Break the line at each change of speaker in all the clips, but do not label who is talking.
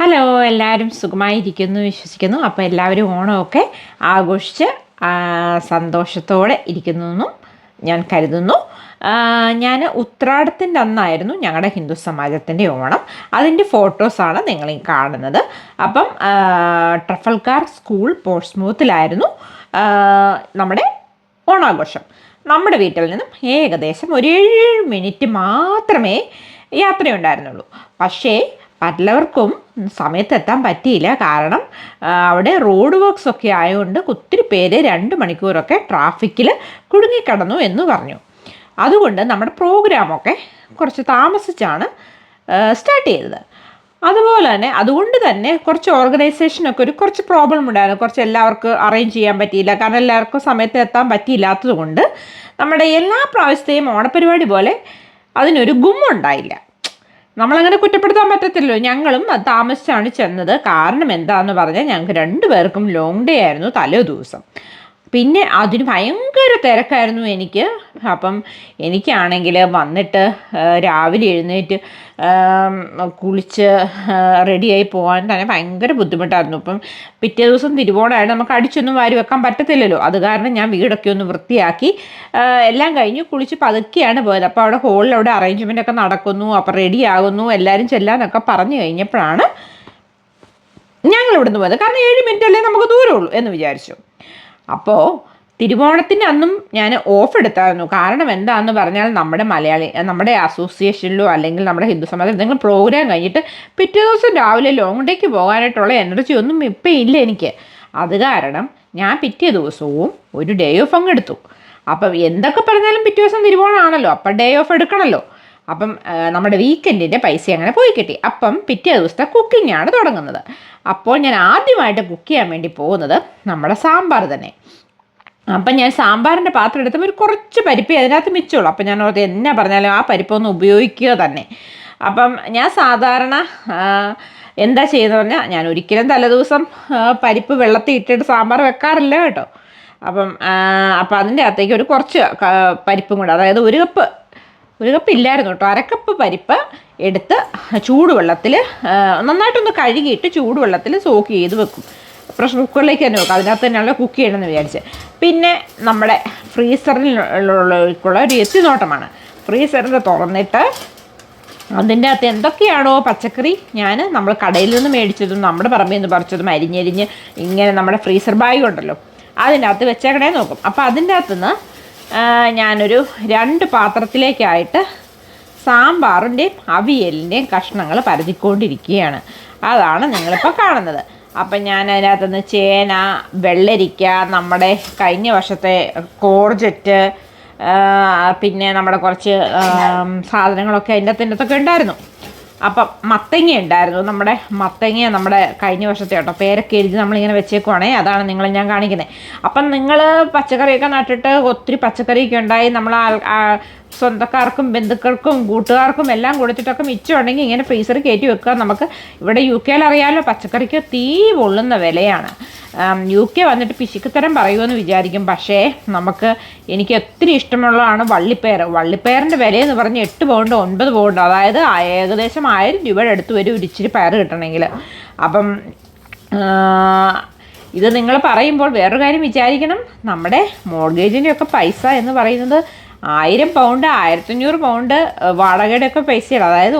Hello, എല്ലാവരും സുഖമായിരിക്കുന്നു വിശ്വസിക്കുന്നു. അപ്പോൾ എല്ലാവരും ഓണമൊക്കെ ആഘോഷിച്ച് സന്തോഷത്തോടെ ഇരിക്കുന്നു എന്നും ഞാൻ കരുതുന്നു. ഞാൻ ഉത്രാടത്തിൻ്റെ അന്നായിരുന്നു ഞങ്ങളുടെ ഹിന്ദു സമാജത്തിൻ്റെ ഓണം. അതിൻ്റെ ഫോട്ടോസാണ് നിങ്ങളീ കാണുന്നത്. അപ്പം ട്രഫൽഗാർ സ്കൂൾ പോർട്സ്മൗത്തിലായിരുന്നു നമ്മുടെ ഓണാഘോഷം. നമ്മുടെ വീട്ടിൽ നിന്നും ഏകദേശം ഒരു 7 മിനിറ്റ് മാത്രമേ യാത്രയുണ്ടായിരുന്നുള്ളൂ. പക്ഷേ പലവർക്കും സമയത്തെത്താൻ പറ്റിയില്ല. കാരണം അവിടെ റോഡ് വർക്ക്സ് ഒക്കെ ആയതുകൊണ്ട് ഒത്തിരി പേര് 2 മണിക്കൂറൊക്കെ ട്രാഫിക്കിൽ കുടുങ്ങിക്കിടന്നു എന്ന് പറഞ്ഞു. അതുകൊണ്ട് നമ്മുടെ പ്രോഗ്രാമൊക്കെ കുറച്ച് താമസിച്ചാണ് സ്റ്റാർട്ട് ചെയ്തത്. അതുകൊണ്ട് തന്നെ കുറച്ച് ഓർഗനൈസേഷനൊക്കെ കുറച്ച് പ്രോബ്ലം ഉണ്ടായിരുന്നു. കുറച്ച് എല്ലാവർക്കും അറേഞ്ച് ചെയ്യാൻ പറ്റിയില്ല. കാരണം എല്ലാവർക്കും സമയത്ത് എത്താൻ പറ്റിയില്ലാത്തത് കൊണ്ട് നമ്മുടെ എല്ലാ പ്രാവശ്യത്തെയും ഓണപ്പരിപാടി പോലെ അതിനൊരു ഗുമ്മുണ്ടായില്ല. നമ്മളങ്ങനെ കുറ്റപ്പെടുത്താൻ പറ്റത്തില്ലല്ലോ. ഞങ്ങളും താമസിച്ചാണ് ചെന്നത്. കാരണം എന്താണെന്ന് പറഞ്ഞാൽ ഞങ്ങൾക്ക് 2 പേർക്കും ലോങ് ഡേ ആയിരുന്നു തലേ ദിവസം. പിന്നെ അതിന് ഭയങ്കര തിരക്കായിരുന്നു എനിക്ക്. അപ്പം എനിക്കാണെങ്കിൽ വന്നിട്ട് രാവിലെ എഴുന്നേറ്റ് കുളിച്ച് റെഡിയായി പോകാൻ തന്നെ ഭയങ്കര ബുദ്ധിമുട്ടായിരുന്നു. അപ്പം പിറ്റേ ദിവസം തിരുവോണമായിട്ട് നമുക്ക് അടിച്ചൊന്നും വാരി വെക്കാൻ പറ്റത്തില്ലല്ലോ. അത് കാരണം ഞാൻ വീടൊക്കെ ഒന്ന് വൃത്തിയാക്കി എല്ലാം കഴിഞ്ഞ് കുളിച്ച് പതുക്കെയാണ് പോയത്. അപ്പോൾ അവിടെ ഹോളിൽ അവിടെ അറേഞ്ച്മെൻ്റൊക്കെ നടക്കുന്നു. അപ്പോൾ റെഡി ആകുന്നു, എല്ലാവരും ചെല്ലാനൊക്കെ പറഞ്ഞു കഴിഞ്ഞപ്പോഴാണ് ഞങ്ങൾ ഇവിടുന്ന് പോയത്. കാരണം 7 മിനിറ്റല്ലേ നമുക്ക് ദൂരമുള്ളൂ എന്ന് വിചാരിച്ചു. അപ്പോൾ തിരുവോണത്തിൻ്റെ അന്നും ഞാൻ ഓഫ് എടുത്തായിരുന്നു. കാരണം എന്താണെന്ന് പറഞ്ഞാൽ നമ്മുടെ അസോസിയേഷനിലോ അല്ലെങ്കിൽ നമ്മുടെ ഹിന്ദു സമാജത്തിൽ എന്തെങ്കിലും പ്രോഗ്രാം കഴിഞ്ഞിട്ട് പിറ്റേ ദിവസം രാവിലെ ലോങ് ഡേക്ക് പോകാനായിട്ടുള്ള എനർജി ഒന്നും ഇപ്പം ഇല്ല എനിക്ക്. അത് കാരണം ഞാൻ പിറ്റേ ദിവസവും ഒരു ഡേ ഓഫ് അങ്ങ് എടുത്തു. അപ്പം എന്തൊക്കെ പറഞ്ഞാലും പിറ്റേ ദിവസം തിരുവോണമാണല്ലോ, അപ്പം ഡേ ഓഫ് എടുക്കണമല്ലോ. അപ്പം നമ്മുടെ വീക്കെൻഡിൻ്റെ പൈസ അങ്ങനെ പോയി കിട്ടി. അപ്പം പിറ്റേ ദിവസത്തെ കുക്കിങ്ങാണ് തുടങ്ങുന്നത്. അപ്പോൾ ഞാൻ ആദ്യമായിട്ട് കുക്ക് ചെയ്യാൻ വേണ്ടി പോകുന്നത് നമ്മുടെ സാമ്പാർ തന്നെ. അപ്പം ഞാൻ സാമ്പാറിൻ്റെ പാത്രം എടുത്തപ്പോൾ ഒരു കുറച്ച് പരിപ്പേ അതിനകത്ത് മിച്ചുള്ളൂ. അപ്പം ഞാൻ ഓർത്ത് എന്നാ പറഞ്ഞാലും ആ പരിപ്പൊന്ന് ഉപയോഗിക്കുക തന്നെ. അപ്പം ഞാൻ സാധാരണ എന്താ ചെയ്യുന്നത് പറഞ്ഞാൽ ഞാൻ ഒരിക്കലും തലേദിവസം പരിപ്പ് വെള്ളത്തിൽ ഇട്ടിട്ട് സാമ്പാർ വെക്കാറില്ല കേട്ടോ. അപ്പം അതിൻ്റെ അകത്തേക്ക് ഒരു കുറച്ച് പരിപ്പും കൂടെ, അതായത് ഒരു കപ്പ് ഇല്ലായിരുന്നു കേട്ടോ, 1/2 കപ്പ് പരിപ്പ് എടുത്ത് ചൂടുവെള്ളത്തിൽ നന്നായിട്ടൊന്ന് കഴുകിയിട്ട് ചൂടുവെള്ളത്തിൽ സോക്ക് ചെയ്ത് വെക്കും. പ്രഷർ കുക്കറിലേക്ക് തന്നെ വെക്കും. അതിനകത്ത് തന്നെയാണല്ലോ കുക്ക് ചെയ്യണമെന്ന് വിചാരിച്ച്. പിന്നെ നമ്മുടെ ഫ്രീസറിലുള്ള ഒരു എത്തിനോട്ടമാണ്. ഫ്രീസറിൻ്റെ തുറന്നിട്ട് അതിൻ്റെ അകത്ത് എന്തൊക്കെയാണോ പച്ചക്കറി നമ്മൾ കടയിൽ നിന്ന് മേടിച്ചതും നമ്മുടെ പറമ്പിൽ നിന്ന് പറിച്ചതും അരിഞ്ഞരിഞ്ഞ് ഇങ്ങനെ നമ്മുടെ ഫ്രീസർ ബാഗ് ഉണ്ടല്ലോ അതിൻ്റെ അകത്ത് വെച്ചേക്കണേ നോക്കും. അപ്പോൾ അതിൻ്റെ അകത്തുനിന്ന് ഞാനൊരു 2 പാത്രത്തിലേക്കായിട്ട് സാമ്പാറിൻ്റെയും അവിയലിൻ്റെയും കഷ്ണങ്ങൾ പരതിക്കൊണ്ടിരിക്കുകയാണ്. അതാണ് നിങ്ങളിപ്പോൾ കാണുന്നത്. അപ്പം ഞാൻ അതിനകത്തുനിന്ന് ചേന, വെള്ളരിക്ക, നമ്മുടെ കഴിഞ്ഞ വർഷത്തെ കോർജറ്റ്, പിന്നെ നമ്മുടെ കുറച്ച് സാധനങ്ങളൊക്കെ അതിൻ്റെ അകത്തൊക്കെ ഉണ്ടായിരുന്നു. അപ്പം മത്തങ്ങ ഉണ്ടായിരുന്നു. നമ്മുടെ കഴിഞ്ഞ വർഷത്തെ കേട്ടോ, പേരൊക്കെ എഴുതി നമ്മളിങ്ങനെ വെച്ചേക്കുവാണേ. അതാണ് നിങ്ങളെ ഞാൻ കാണിക്കുന്നത്. അപ്പം നിങ്ങൾ പച്ചക്കറിയൊക്കെ നട്ടിട്ട് ഒത്തിരി പച്ചക്കറിയൊക്കെ ഉണ്ടായി നമ്മൾ സ്വന്തക്കാർക്കും ബന്ധുക്കൾക്കും കൂട്ടുകാർക്കും എല്ലാം കൊടുത്തിട്ടൊക്കെ മിച്ചമുണ്ടെങ്കിൽ ഇങ്ങനെ ഫ്രീസറിൽ കയറ്റി വെക്കുക. നമുക്ക് ഇവിടെ UK അറിയാമല്ലോ, പച്ചക്കറിക്ക് തീ പൊള്ളുന്ന വിലയാണ്. UK വന്നിട്ട് പിശുക്കുത്തരം പറയുമെന്ന് വിചാരിക്കും. പക്ഷേ എനിക്ക് ഒത്തിരി ഇഷ്ടമുള്ളതാണ് വള്ളിപ്പയറിൻ്റെ വിലയെന്ന് പറഞ്ഞ് 8 പൗണ്ട് 9 പൗണ്ട്, അതായത് ഏകദേശം 1000 രൂപയുടെ അടുത്ത് വരും ഒരു ഇച്ചിരി പയർ കിട്ടണമെങ്കിൽ. അപ്പം ഇത് നിങ്ങൾ പറയുമ്പോൾ വേറൊരു കാര്യം വിചാരിക്കണം, നമ്മുടെ മോർഗേജിൻ്റെയൊക്കെ പൈസ എന്ന് പറയുന്നത് 1000 പൗണ്ട് 1500 പൗണ്ട് വാടകയുടെ ഒക്കെ പൈസയാണ്. അതായത്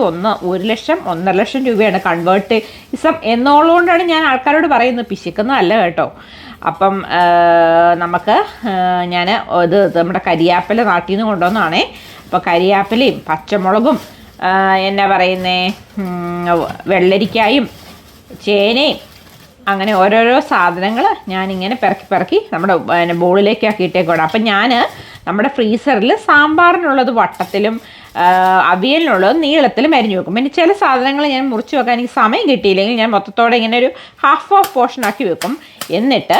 1 ലക്ഷം 1.5 ലക്ഷം രൂപയാണ്. കൺവേർട്ടിസം എന്നുള്ളതുകൊണ്ടാണ് ഞാൻ ആൾക്കാരോട് പറയുന്നത്, പിശുക്കുന്നതല്ല കേട്ടോ. അപ്പം ഞാൻ നമ്മുടെ കരിയാപ്പില നാട്ടിൽ നിന്ന് കൊണ്ടുവന്നതാണേ. അപ്പോൾ കരിയാപ്പിലയും പച്ചമുളകും എന്നാ പറയുന്നേ വെള്ളരിക്കായും ചേനയും അങ്ങനെ ഓരോരോ സാധനങ്ങൾ ഞാനിങ്ങനെ പെറുക്കി നമ്മുടെ ബോളിലേക്ക് ആക്കിയിട്ടേക്കാണ്. അപ്പം ഞാൻ നമ്മുടെ ഫ്രീസറിൽ സാമ്പാറിനുള്ളത് വട്ടത്തിലും അവിയലിനുള്ളത് നീളത്തിലും അരിഞ്ഞു വെക്കും. പിന്നെ ചില സാധനങ്ങൾ ഞാൻ മുറിച്ച് വെക്കാൻ എനിക്ക് സമയം കിട്ടിയില്ലെങ്കിൽ ഞാൻ മൊത്തത്തോടെ ഇങ്ങനെ ഒരു ഹാഫ് പോർഷൻ ആക്കി വെക്കും. എന്നിട്ട്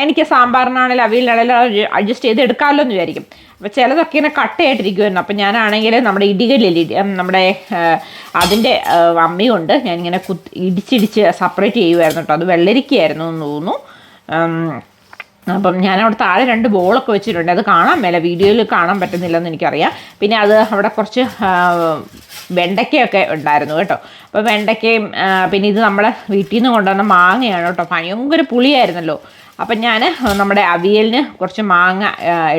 എനിക്ക് സാമ്പാറിനാണെങ്കിലും അവിയലിനാണെങ്കിലും അഡ്ജസ്റ്റ് ചെയ്ത് എടുക്കാമല്ലോ എന്ന് വിചാരിക്കും. അപ്പോൾ ചിലതൊക്കെ ഇങ്ങനെ കട്ടയായിട്ടിരിക്കുമായിരുന്നു. അപ്പം ഞാനാണെങ്കിൽ നമ്മുടെ നമ്മുടെ അതിൻ്റെ അമ്മി കൊണ്ട് ഞാനിങ്ങനെ ഇടിച്ചിടിച്ച് സെപ്പറേറ്റ് ചെയ്യുമായിരുന്നു കേട്ടോ. അത് വെള്ളരിക്കയായിരുന്നു എന്ന് തോന്നുന്നു. അപ്പം ഞാനവിടെ താഴെ 2 ബോളൊക്കെ വെച്ചിട്ടുണ്ട്. അത് കാണാൻ മേല, വീഡിയോയിൽ കാണാൻ പറ്റുന്നില്ലെന്ന് എനിക്കറിയാം. പിന്നെ അത് അവിടെ കുറച്ച് വെണ്ടയ്ക്കയൊക്കെ ഉണ്ടായിരുന്നു കേട്ടോ. അപ്പോൾ വെണ്ടയ്ക്കയും പിന്നെ ഇത് നമ്മുടെ വീട്ടിൽ നിന്ന് കൊണ്ടുവന്ന മാങ്ങയാണ് കേട്ടോ. ഭയങ്കര പുളിയായിരുന്നല്ലോ. അപ്പം ഞാൻ നമ്മുടെ അവിയലിന് കുറച്ച് മാങ്ങ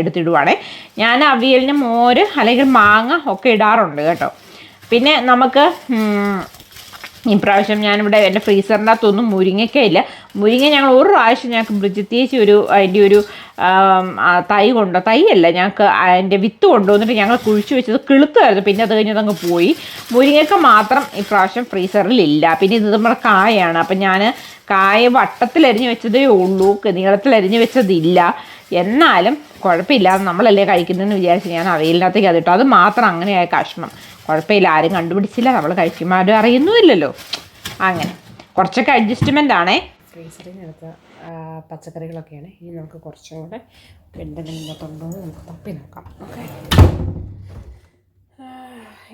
എടുത്തിടുവാണേ. ഞാൻ അവിയലിന് മോര് അല്ലെങ്കിൽ മാങ്ങ ഒക്കെ ഇടാറുണ്ട് കേട്ടോ. പിന്നെ നമുക്ക് ഇപ്രാവശ്യം ഞാനിവിടെ എൻ്റെ ഫ്രീസറിൻ്റെ അകത്തൊന്നും മുരിങ്ങയ്ക്കയില്ല. മുരിങ്ങ ഞങ്ങൾ ഒരു പ്രാവശ്യം ഞങ്ങൾക്ക് ബ്രിജിത്തേച്ചി അതിൻ്റെ ഒരു തൈയല്ല, ഞങ്ങൾക്ക് അതിൻ്റെ വിത്ത് കൊണ്ടുവന്നിട്ട് ഞങ്ങൾ കുഴിച്ച് വെച്ചത് കിളുത്തായിരുന്നു. പിന്നെ അത് കഴിഞ്ഞത് അങ്ങ് പോയി. മുരിങ്ങയ്ക്ക മാത്രം ഇപ്രാവശ്യം ഫ്രീസറിലില്ല. പിന്നെ ഇത് നമ്മുടെ കായാണ്. അപ്പം ഞാൻ കായ വട്ടത്തിലരിഞ്ഞ് വെച്ചതേ ഉള്ളൂ, നീളത്തിലരിഞ്ഞ് വെച്ചതില്ല. എന്നാലും കുഴപ്പമില്ല, നമ്മളല്ലേ കഴിക്കുന്നതെന്ന് വിചാരിച്ച് ഞാൻ അവയിലിനകത്തേക്ക് അതിട്ടു. അത് മാത്രം അങ്ങനെയായ കഷ്ണം. കുഴപ്പമില്ല, ആരും കണ്ടുപിടിച്ചില്ല, നമ്മൾ കഴിക്കുമ്പോൾ ആരും അറിയുന്നുമില്ലല്ലോ. അങ്ങനെ കുറച്ചൊക്കെ അഡ്ജസ്റ്റ്മെൻ്റ് ആണേ. ഫ്രീസറിൽ നിന്ന് എടുത്ത പച്ചക്കറികളൊക്കെയാണ്. ഇനി നമുക്ക് കുറച്ചും കൂടെ എന്തെങ്കിലുണ്ടോ എന്ന് നമുക്ക് തപ്പി നോക്കാം. ഓക്കെ,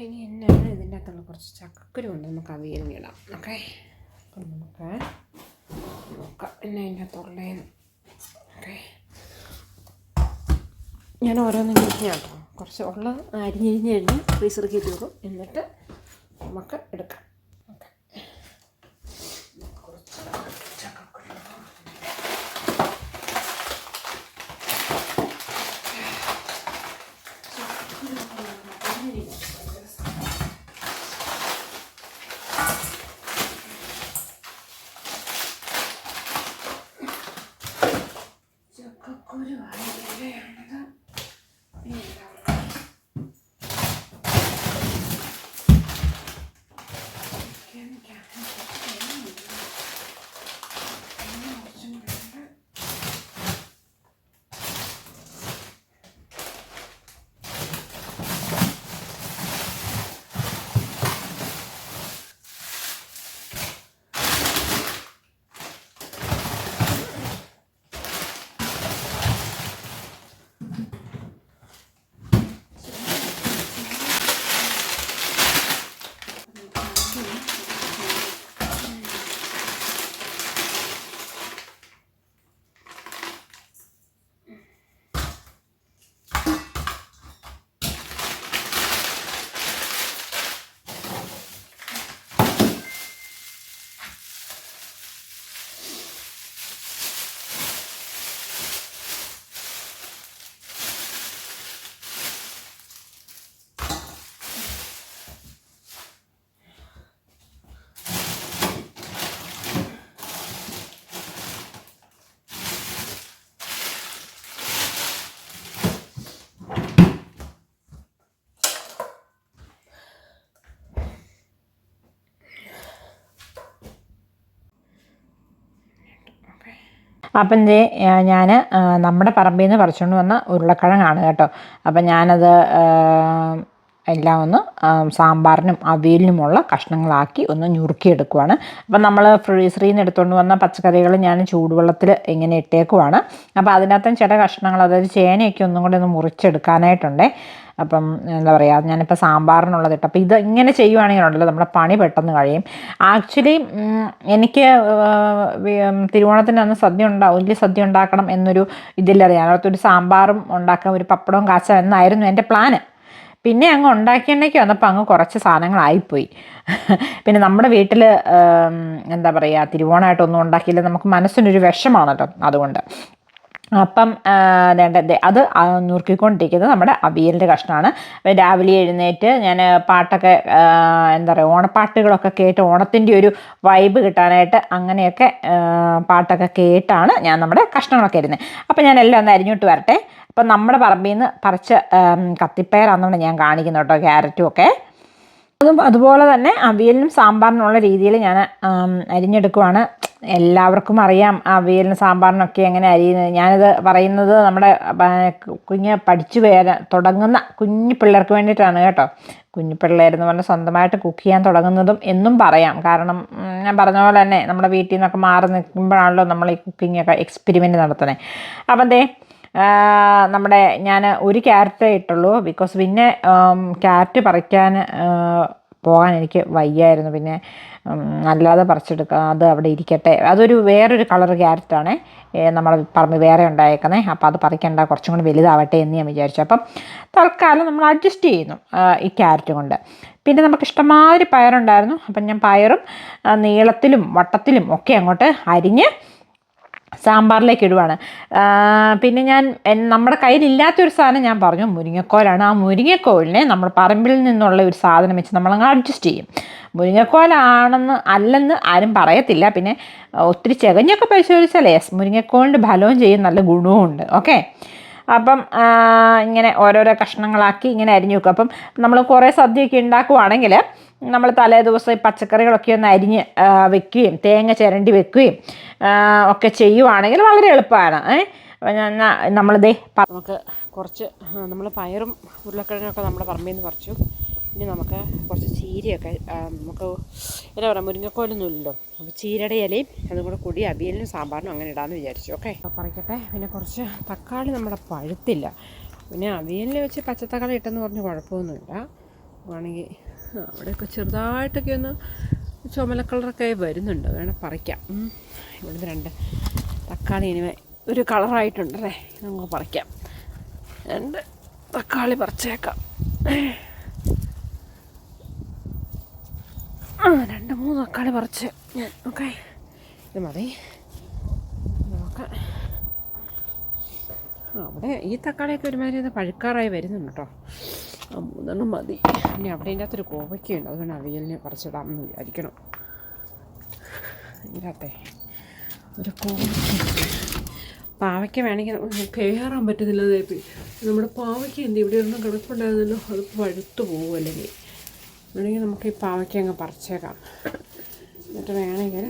ഇനി എന്നാണ് ഇതിൻ്റെ അകത്തുള്ള കുറച്ച് ചക്കക്കുരു കൊണ്ട് നമുക്ക് അവിയലിന് ഇടാം. ഓക്കെ, അപ്പം നമുക്ക് നോക്കാം എന്നാ ഇതിൻ്റെ അകത്തുള്ളതെന്ന്. ഓക്കെ, ഞാൻ ഓരോന്നും കേട്ടോ കുറച്ച് ഉള്ള അരിഞ്ഞ് ഫ്രീസറിൽ കയറ്റി വെക്കും. എന്നിട്ട് നമുക്ക് എടുക്കാം. ഓക്കെ, കുറച്ച് ചക്കക്കുരു ആണിത്. അപ്പം ഞാൻ നമ്മുടെ പറമ്പിൽ നിന്ന് പറിച്ചുകൊണ്ട് വന്ന ഉരുളക്കിഴങ്ങാണ് കേട്ടോ. അപ്പം ഞാനത് എല്ലാം ഒന്ന് സാമ്പാറിനും അവിയലിനുമുള്ള കഷ്ണങ്ങളാക്കി ഒന്ന് ഞുറുക്കിയെടുക്കുവാണ്. അപ്പം നമ്മൾ ഫ്രീസറിൽ നിന്ന് എടുത്തുകൊണ്ട് വന്ന പച്ചക്കറികൾ ഞാൻ ചൂടുവെള്ളത്തിൽ ഇങ്ങനെ ഇട്ടേക്കുവാണ്. അപ്പോൾ അതിനകത്തും ചില കഷ്ണങ്ങൾ, അതായത് ചേനയൊക്കെ ഒന്നും കൂടെ ഒന്ന് മുറിച്ചെടുക്കാനായിട്ടുണ്ടേ. അപ്പം എന്താ പറയുക, ഞാനിപ്പോൾ സാമ്പാറിനുള്ളത് ഇട്ട്. അപ്പോൾ ഇത് ഇങ്ങനെ ചെയ്യുവാണെങ്കിലുണ്ടല്ലോ നമ്മുടെ പണി പെട്ടെന്ന് കഴിയും. ആക്ച്വലി എനിക്ക് തിരുവോണത്തിന് അന്ന് വലിയ സദ്യ ഉണ്ടാക്കണം എന്നൊരു ഇതില്ലറിയാം. അതിനകത്തൊരു സാമ്പാറും ഉണ്ടാക്കാം, ഒരു പപ്പടവും കാച്ചാം എന്നായിരുന്നു എൻ്റെ പ്ലാന്. പിന്നെ അങ്ങ് ഉണ്ടാക്കിയെണ്ണയ്ക്ക് വന്നപ്പോൾ അങ്ങ് കുറച്ച് സാധനങ്ങളായിപ്പോയി. പിന്നെ നമ്മുടെ വീട്ടിൽ എന്താ പറയുക, തിരുവോണമായിട്ടൊന്നും ഉണ്ടാക്കിയില്ല, നമുക്ക് മനസ്സിനൊരു വിഷമാണല്ലോ. അതുകൊണ്ട് അപ്പം അത് നുറുക്കിക്കൊണ്ടിരിക്കുന്നത് നമ്മുടെ അവിയലിൻ്റെ കഷ്ണമാണ്. രാവിലെ എഴുന്നേറ്റ് ഞാൻ പാട്ടൊക്കെ എന്താ പറയുക, ഓണപ്പാട്ടുകളൊക്കെ കേട്ട് ഓണത്തിൻ്റെ ഒരു വൈബ് കിട്ടാനായിട്ട് അങ്ങനെയൊക്കെ പാട്ടൊക്കെ കേട്ടാണ് ഞാൻ നമ്മുടെ കഷ്ണങ്ങളൊക്കെ ഇരുന്നത്. അപ്പം ഞാൻ എല്ലാം ഒന്ന് അരിഞ്ഞിട്ട് വരട്ടെ. അപ്പം നമ്മുടെ പറമ്പിൽ നിന്ന് പറിച്ച കത്തിപ്പയറാണെന്നാണ് ഞാൻ കാണിക്കുന്നത് കേട്ടോ, ക്യാരറ്റും ഒക്കെ. അതുപോലെ തന്നെ അവിയലിനും സാമ്പാറിനുള്ള രീതിയിൽ ഞാൻ അരിഞ്ഞെടുക്കുവാണ്. എല്ലാവർക്കും അറിയാം അവിയലിനും സാമ്പാറിനൊക്കെ എങ്ങനെ അരിയുന്നത്. ഞാനിത് പറയുന്നത് നമ്മുടെ പഠിച്ചു തുടങ്ങുന്ന കുഞ്ഞു പിള്ളേർക്ക് വേണ്ടിയിട്ടാണ് കേട്ടോ. കുഞ്ഞു പിള്ളേരെന്ന് പറഞ്ഞാൽ സ്വന്തമായിട്ട് കുക്ക് ചെയ്യാൻ തുടങ്ങുന്നതും എന്നും പറയാം. കാരണം ഞാൻ പറഞ്ഞ പോലെ തന്നെ നമ്മുടെ വീട്ടിൽ നിന്നൊക്കെ മാറി നിൽക്കുമ്പോഴാണല്ലോ നമ്മൾ ഈ കുക്കിങ്ങൊക്കെ എക്സ്പെരിമെൻറ്റ് നടത്തുന്നത്. അപ്പം ഞാൻ ഒരു ക്യാരറ്റേ ഇട്ടുള്ളൂ. ബിക്കോസ് പിന്നെ ക്യാരറ്റ് പറിക്കാൻ പോകാൻ എനിക്ക് വയ്യായിരുന്നു. പിന്നെ അല്ലാതെ പറിച്ചെടുക്കുക, അത് അവിടെ ഇരിക്കട്ടെ. അതൊരു വേറൊരു കളർ ക്യാരറ്റാണ് നമ്മൾ പറമ്പ് വേറെ ഉണ്ടായേക്കുന്നത്. അപ്പോൾ അത് പറിക്കേണ്ട, കുറച്ചും കൂടി വലുതാവട്ടെ എന്ന് ഞാൻ വിചാരിച്ചു. അപ്പം തൽക്കാലം നമ്മൾ അഡ്ജസ്റ്റ് ചെയ്യുന്നു ഈ ക്യാരറ്റ് കൊണ്ട്. പിന്നെ നമുക്ക് ഇഷ്ടംമാതിരി പയറുണ്ടായിരുന്നു. അപ്പം ഞാൻ പയറും നീളത്തിലും വട്ടത്തിലും ഒക്കെ അങ്ങോട്ട് അരിഞ്ഞ് സാമ്പാറിലേക്ക് ഇടുവാണ്. പിന്നെ ഞാൻ നമ്മുടെ കയ്യിലില്ലാത്തൊരു സാധനം ഞാൻ പറഞ്ഞു, മുരിങ്ങക്കോലാണ്. ആ മുരിങ്ങക്കോലിനെ നമ്മൾ പറമ്പിൽ നിന്നുള്ള ഒരു സാധനം വെച്ച് നമ്മളങ്ങ് അഡ്ജസ്റ്റ് ചെയ്യും. മുരിങ്ങക്കോലാണെന്ന് അല്ലെന്ന് ആരും പറയത്തില്ല. പിന്നെ ഒത്തിരി ചകഞ്ഞൊക്കെ പരിശോധിച്ചാലേ മുരിങ്ങക്കോലിൻ്റെ ഫലവും ചെയ്യും, നല്ല ഗുണവും ഉണ്ട്. ഓക്കെ, അപ്പം ഇങ്ങനെ ഓരോരോ കഷ്ണങ്ങളാക്കി ഇങ്ങനെ അരിഞ്ഞു വെക്കും. അപ്പം നമ്മൾ കുറേ സദ്യയൊക്കെ ഉണ്ടാക്കുവാണെങ്കിൽ നമ്മൾ തലേ ദിവസം ഈ പച്ചക്കറികളൊക്കെ ഒന്ന് അരിഞ്ഞ് വെക്കുകയും തേങ്ങ ചിരണ്ടി വെക്കുകയും ഒക്കെ ചെയ്യുവാണെങ്കിൽ വളരെ എളുപ്പമാണ്. നമ്മളിതേ നമുക്ക് കുറച്ച് നമ്മൾ പയറും ഉരുളക്കിഴങ്ങൊക്കെ നമ്മുടെ പറമ്പിൽ നിന്ന് പറിച്ചു. ഇനി നമുക്ക് കുറച്ച് ചീരയൊക്കെ നമുക്ക് എന്താ പറയുക, മുരിങ്ങക്കോലൊന്നും ഇല്ലല്ലോ, അപ്പോൾ ചീരയുടെ ഇലയും അതും കൂടെ കൂടി അവിയലിനും സാമ്പാറിനും അങ്ങനെ ഇടാമെന്ന് വിചാരിച്ചു. ഓക്കെ, പറിക്കട്ടെ. പിന്നെ കുറച്ച് തക്കാളി നമ്മുടെ പഴുത്തില്ല. പിന്നെ അവിയലിൽ വെച്ച് പച്ചത്തക്കാളി ഇട്ടെന്ന് പറഞ്ഞ് കുഴപ്പമൊന്നുമില്ല. ആണെങ്കിൽ അവിടെയൊക്കെ ചെറുതായിട്ടൊക്കെ ഒന്ന് ചുമല കളറൊക്കെ വരുന്നുണ്ട്, വേണം പറിക്കാം. ഇവിടുന്ന് 2 തക്കാളി ഇനി ഒരു കളറായിട്ടുണ്ടല്ലേ, നമുക്ക് പറിക്കാം. 2 തക്കാളി പറിച്ചേക്കാം. 2-3 തക്കാളി പറിച്ച് ഞാൻ. ഓക്കെ, ഇത് മതി നോക്കാം. അവിടെ ഈ തക്കാളിയൊക്കെ ഒരുമാതിരി പഴുക്കാറായി വരുന്നുണ്ട് കേട്ടോ. 3 മതി. പിന്നെ അവിടെ ഇതിൻ്റെ അകത്തൊരു കോവയ്ക്കുണ്ട്, അതുകൊണ്ട് അവിയലിന് പറിച്ചിടാമെന്ന് വിചാരിക്കണം. ഇതിനകത്തെ ഒരു കോവയ്ക്ക, പാവയ്ക്ക വേണമെങ്കിൽ കയറാൻ പറ്റുന്നില്ല. നമ്മുടെ പാവയ്ക്ക എന്ത് ഇവിടെ ഒന്നും കിടപ്പുണ്ടായിരുന്നല്ലോ, അത് പഴുത്തു പോകും. അല്ലെങ്കിൽ നമുക്ക് ഈ പാവയ്ക്ക അങ്ങ് പറിച്ചേക്കാം. എന്നിട്ട് വേണമെങ്കിൽ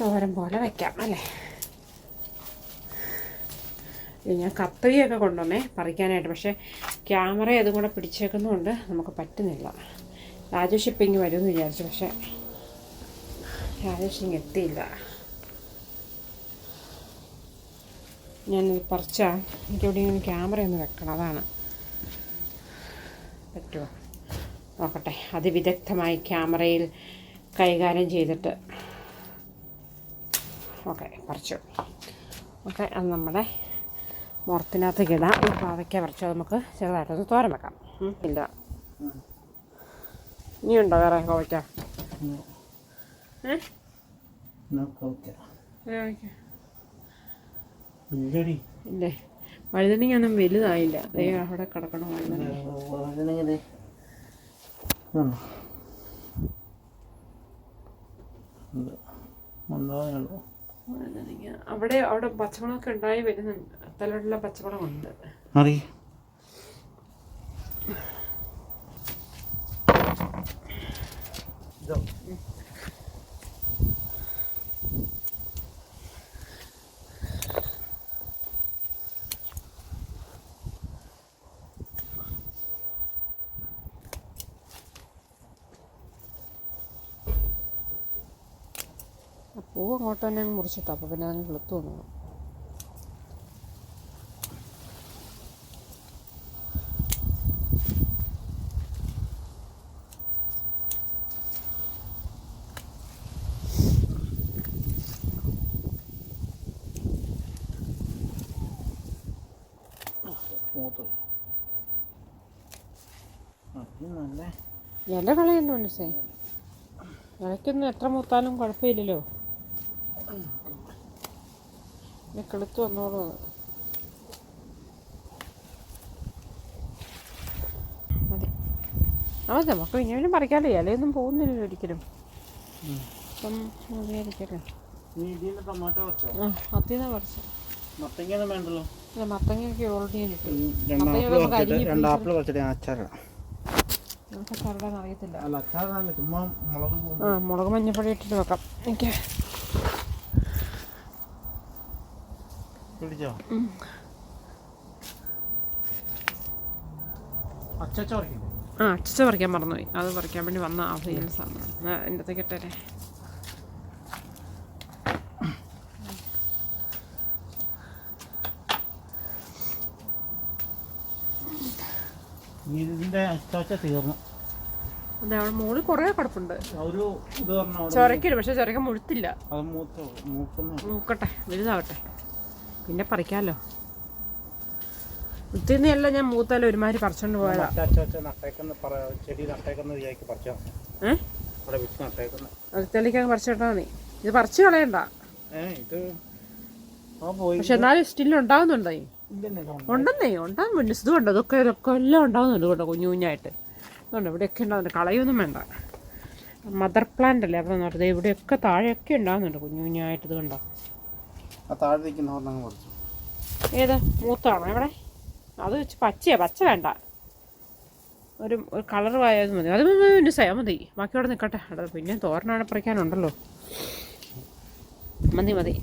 തോരൻ പോലെ വയ്ക്കാം അല്ലേ. ഞാൻ കത്രികയൊക്കെ കൊണ്ടുവന്നേ പറിക്കാനായിട്ട്, പക്ഷേ ക്യാമറ അതും കൂടെ പിടിച്ചേക്കുന്നതുകൊണ്ട് നമുക്ക് പറ്റുന്നില്ല. രാജേഷ് ഇപ്പം ഇങ്ങ് വരുമെന്ന് വിചാരിച്ചു, പക്ഷേ രാജേഷ് ഇങ്ങ് എത്തിയില്ല. ഞാനിത് പറിച്ചാൽ എനിക്കിവിടെ ഇങ്ങനെ ക്യാമറ ഒന്ന് വെക്കണം, അതാണ്. പറ്റുമോ നോക്കട്ടെ. അതിവിദഗ്ധമായി ക്യാമറയിൽ കൈകാര്യം ചെയ്തിട്ട്. ഓക്കെ, പറിച്ചു. ഓക്കെ, അത് നമ്മുടെ മുറത്തിനകത്തേക്ക് ഇടാം. ഈ പാവയ്ക്ക പറിച്ചു നമുക്ക് ചെറുതായിട്ടൊന്ന് തോരൻ വെക്കാം. ഇല്ല, ഇനിയുണ്ടോ വേറെ കോവയ്ക്ക? ഇല്ലേ, വഴുതനങ്ങ ഒന്നും വലുതായില്ല. അതേ അവിടെ കിടക്കണം വഴുതനങ്ങ. അവിടെ പച്ചമുളകൊക്കെ ഉണ്ടായി വരുന്നുണ്ട്. തലമുള്ള പച്ചമുളകുണ്ട്. പൂവ് അങ്ങോട്ട് തന്നെ അങ്ങ് മുറിച്ചിട്ടോ, അപ്പോൾ പിന്നെ അങ്ങ് കിളുത്തു വന്നു. ഇല കളയുണ്ട് മനസ്സേ, ഇലയ്ക്കൊന്നും എത്ര മൂത്താലും കുഴപ്പമില്ലല്ലോ. പിന്നെ കിളുത്ത് വന്നോളൂ. മതി, അതെ, നമുക്ക് ഇനിയും പറിക്കാമല്ലോ. ഇലയൊന്നും പോകുന്നില്ലല്ലോ ഒരിക്കലും. അപ്പം മതിയായിരിക്കട്ടെ. മത്തിന്നാ പറിച്ചു. മത്തങ്ങയൊക്കെ ഓൾറെഡി അച്ചാറിടാൻ അറിയത്തില്ല. മുളക് മഞ്ഞപ്പൊടി ഇട്ടിട്ട് വെക്കാം. എനിക്ക് അച്ചച്ച പറിക്കാൻ മറന്നുപോയി. അത് പറിക്കാൻ വേണ്ടി വന്ന ആ ഫീൽസാണ്. എൻ്റെ അകത്തേക്ക് ഇട്ടേ.
ഇതിൻ്റെ അച്ചാച്ച തീർന്നു.
അതെ, അവിടെ മുകളിൽ കുറേ കിടപ്പുണ്ട്. ചൊരക്കില്ല, പക്ഷെ ചൊരക്ക മുഴുത്തില്ല. മൂക്കട്ടെ, വലുതാവട്ടെ, പിന്നെ പറിക്കാമല്ലോ. വൃത്തിയൊന്നുമല്ല, ഞാൻ മൂത്താലും ഒരുമാതിരി പറിച്ചോണ്ട് പോയതാ. അടുത്തേക്ക് പറിച്ചിട്ടാ മതി. ഇത് പറിച്ചു കളയണ്ട. പക്ഷെ എന്നാലും സ്റ്റിൽ ഉണ്ടാവുന്നുണ്ടായി. ഉണ്ടെന്നേ, ഉണ്ടാകും. പിന്നെ ഇത് കണ്ടോ, ഇതൊക്കെ എല്ലാം ഉണ്ടാവുന്നുണ്ട് കേട്ടോ, കുഞ്ഞു കുഞ്ഞായിട്ട്. അതുകൊണ്ട് ഇവിടെയൊക്കെ ഉണ്ടാവുന്നുണ്ട്, കളയൊന്നും വേണ്ട. മദർ പ്ലാന്റ് അല്ലേ, അപ്പം നോട്ടത് ഇവിടെയൊക്കെ താഴെയൊക്കെ ഉണ്ടാവുന്നുണ്ട് കുഞ്ഞു കുഞ്ഞായിട്ട്. ഇത് കണ്ടോ, ഏത് മൂത്താണോ ഇവിടെ? അത് വെച്ച് പച്ച വേണ്ട, ഒരു കളർ ആയത് മതി. അത് പിന്നെ സയ മതി, ബാക്കി അവിടെ നിൽക്കട്ടെ. അവിടെ പിന്നെ തോരനാണ് പറിക്കാനുണ്ടല്ലോ. മതി മതി.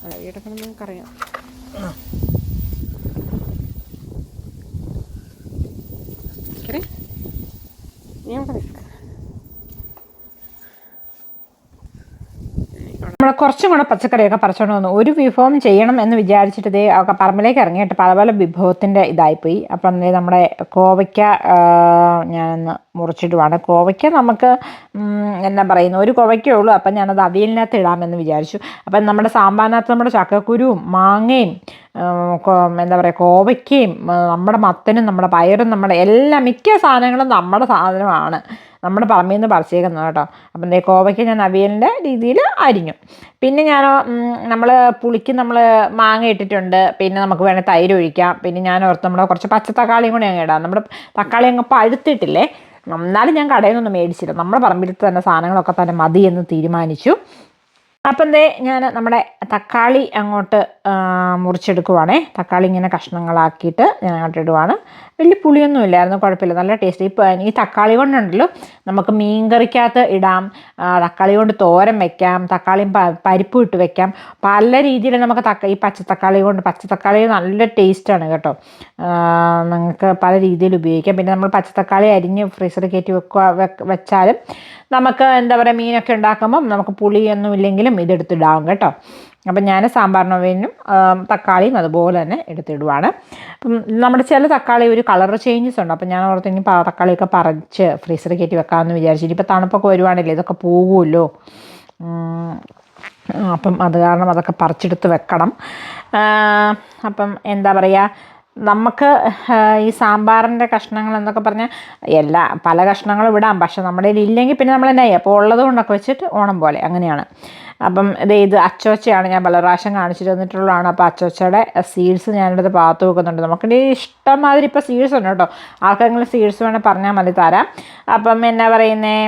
അല്ല, വീടൊക്കെ നിങ്ങൾക്കറിയാം. നമ്മൾ കുറച്ചും കൂടെ പച്ചക്കറിയൊക്കെ പറിച്ചുകൊണ്ട് വന്നു. ഒരു വിഭവം ചെയ്യണം എന്ന് വിചാരിച്ചിട്ട് ഇതേ ഒക്കെ പറമ്പിലേക്ക് ഇറങ്ങിയിട്ട് പല പല വിഭവത്തിൻ്റെ ഇതായിപ്പോയി. അപ്പം നമ്മുടെ കോവയ്ക്ക ഞാനൊന്ന് മുറിച്ചിടുവാണ്. കോവയ്ക്ക നമുക്ക് എന്താ പറയുന്നത്, ഒരു കോവയ്ക്കേ ഉള്ളൂ. അപ്പം ഞാനത് അവിയലിനകത്ത് ഇടാമെന്ന് വിചാരിച്ചു. അപ്പം നമ്മുടെ സാമ്പാറിനകത്ത് നമ്മുടെ ചക്കക്കുരുവും മാങ്ങയും എന്താ പറയുക, കോവയ്ക്കയും നമ്മുടെ മത്തനും നമ്മുടെ പയറും നമ്മുടെ എല്ലാം മിക്ക സാധനങ്ങളും നമ്മുടെ സാധനമാണ്, നമ്മുടെ പറമ്പിൽ നിന്ന് പറിച്ചേക്കുന്നത് കേട്ടോ. അപ്പം ദേ കോവയ്ക്ക് ഞാൻ അവിയലിൻ്റെ രീതിയിൽ അരിഞ്ഞു. പിന്നെ ഞാൻ നമ്മൾ പുളിക്ക് നമ്മൾ മാങ്ങ ഇട്ടിട്ടുണ്ട്. പിന്നെ നമുക്ക് വേണേൽ തൈര് ഒഴിക്കാം. പിന്നെ ഞാൻ ഓർത്ത് നമ്മുടെ കുറച്ച് പച്ചത്തക്കാളിയും കൂടി അങ്ങ് ഇടാം. നമ്മുടെ തക്കാളി അങ്ങ് പഴുത്തിട്ടില്ലേ, എന്നാലും ഞാൻ കടയിൽ നിന്നൊന്നും മേടിച്ചില്ല, നമ്മുടെ പറമ്പിലത്തെ തന്നെ സാധനങ്ങളൊക്കെ തന്നെ മതി എന്ന് തീരുമാനിച്ചു. അപ്പം ദേ ഞാൻ നമ്മുടെ തക്കാളി അങ്ങോട്ട് മുറിച്ചെടുക്കുവാണേ. തക്കാളി ഇങ്ങനെ കഷ്ണങ്ങളാക്കിയിട്ട് ഞാൻ അങ്ങോട്ട് ഇടുവാണ്. വലിയ പുളിയൊന്നും ഇല്ലായിരുന്നു, കുഴപ്പമില്ല, നല്ല ടേസ്റ്റ്. ഈ തക്കാളി കൊണ്ടുണ്ടല്ലോ നമുക്ക് മീൻ കറിക്കകത്ത് ഇടാം, തക്കാളി കൊണ്ട് തോരൻ വെക്കാം, തക്കാളിയും പരിപ്പും ഇട്ട് വെക്കാം. പല രീതിയിൽ നമുക്ക് ഈ പച്ചത്തക്കാളി നല്ല ടേസ്റ്റാണ് കേട്ടോ. നിങ്ങൾക്ക് പല രീതിയിൽ ഉപയോഗിക്കാം. പിന്നെ നമ്മൾ പച്ചത്തക്കാളി അരിഞ്ഞ് ഫ്രീസറിൽ കയറ്റി വെച്ചാലും നമുക്ക് എന്താ പറയുക, മീനൊക്കെ ഉണ്ടാക്കുമ്പം നമുക്ക് പുളിയൊന്നും ഇല്ലെങ്കിലും ഇതെടുത്തിടാവും കേട്ടോ. അപ്പം ഞാൻ സാമ്പാറിനും തക്കാളിയും അതുപോലെ തന്നെ എടുത്തിടുവാണ്. അപ്പം നമ്മുടെ ചില തക്കാളി ഒരു കളർ ചേഞ്ചസ് ഉണ്ട്. അപ്പം ഞാൻ ഓർത്ത് ഇനി തക്കാളിയൊക്കെ പറിച്ച് ഫ്രീസറിൽ കയറ്റി വെക്കാമെന്ന് വിചാരിച്ചിട്ട്. ഇപ്പം തണുപ്പൊക്കെ വരുവാണല്ലേ, ഇതൊക്കെ പോകുമല്ലോ. അപ്പം അത് കാരണം അതൊക്കെ പറിച്ചെടുത്ത് വെക്കണം. അപ്പം എന്താ പറയുക, നമുക്ക് ഈ സാമ്പാറിൻ്റെ കഷ്ണങ്ങൾ എന്നൊക്കെ പറഞ്ഞാൽ പല കഷ്ണങ്ങളും ഇടാം. പക്ഷെ നമ്മുടെ കയ്യിൽ ഇല്ലെങ്കിൽ പിന്നെ നമ്മൾ എന്നാ ചെയ്യുക, അപ്പോൾ ഉള്ളത് കൊണ്ടൊക്കെ വെച്ചിട്ട് ഓണം പോലെ അങ്ങനെയാണ്. അപ്പം ഇത് അച്ചോച്ചയാണ്, ഞാൻ പല പ്രാവശ്യം കാണിച്ചിട്ട് തന്നിട്ടുള്ളതാണ്. അപ്പോൾ അച്ചോച്ചയുടെ സീഡ്സ് ഞാനിവിടെ പാത്ത് വെക്കുന്നുണ്ട്. നമുക്കിനി ഇഷ്ടംമാതിരി ഇപ്പോൾ സീഡ്സ് ഉണ്ട് കേട്ടോ. ആർക്കെങ്കിലും സീഡ്സ് വേണേൽ പറഞ്ഞാൽ മതി, തരാം. അപ്പം എന്നാ പറയുന്നത്,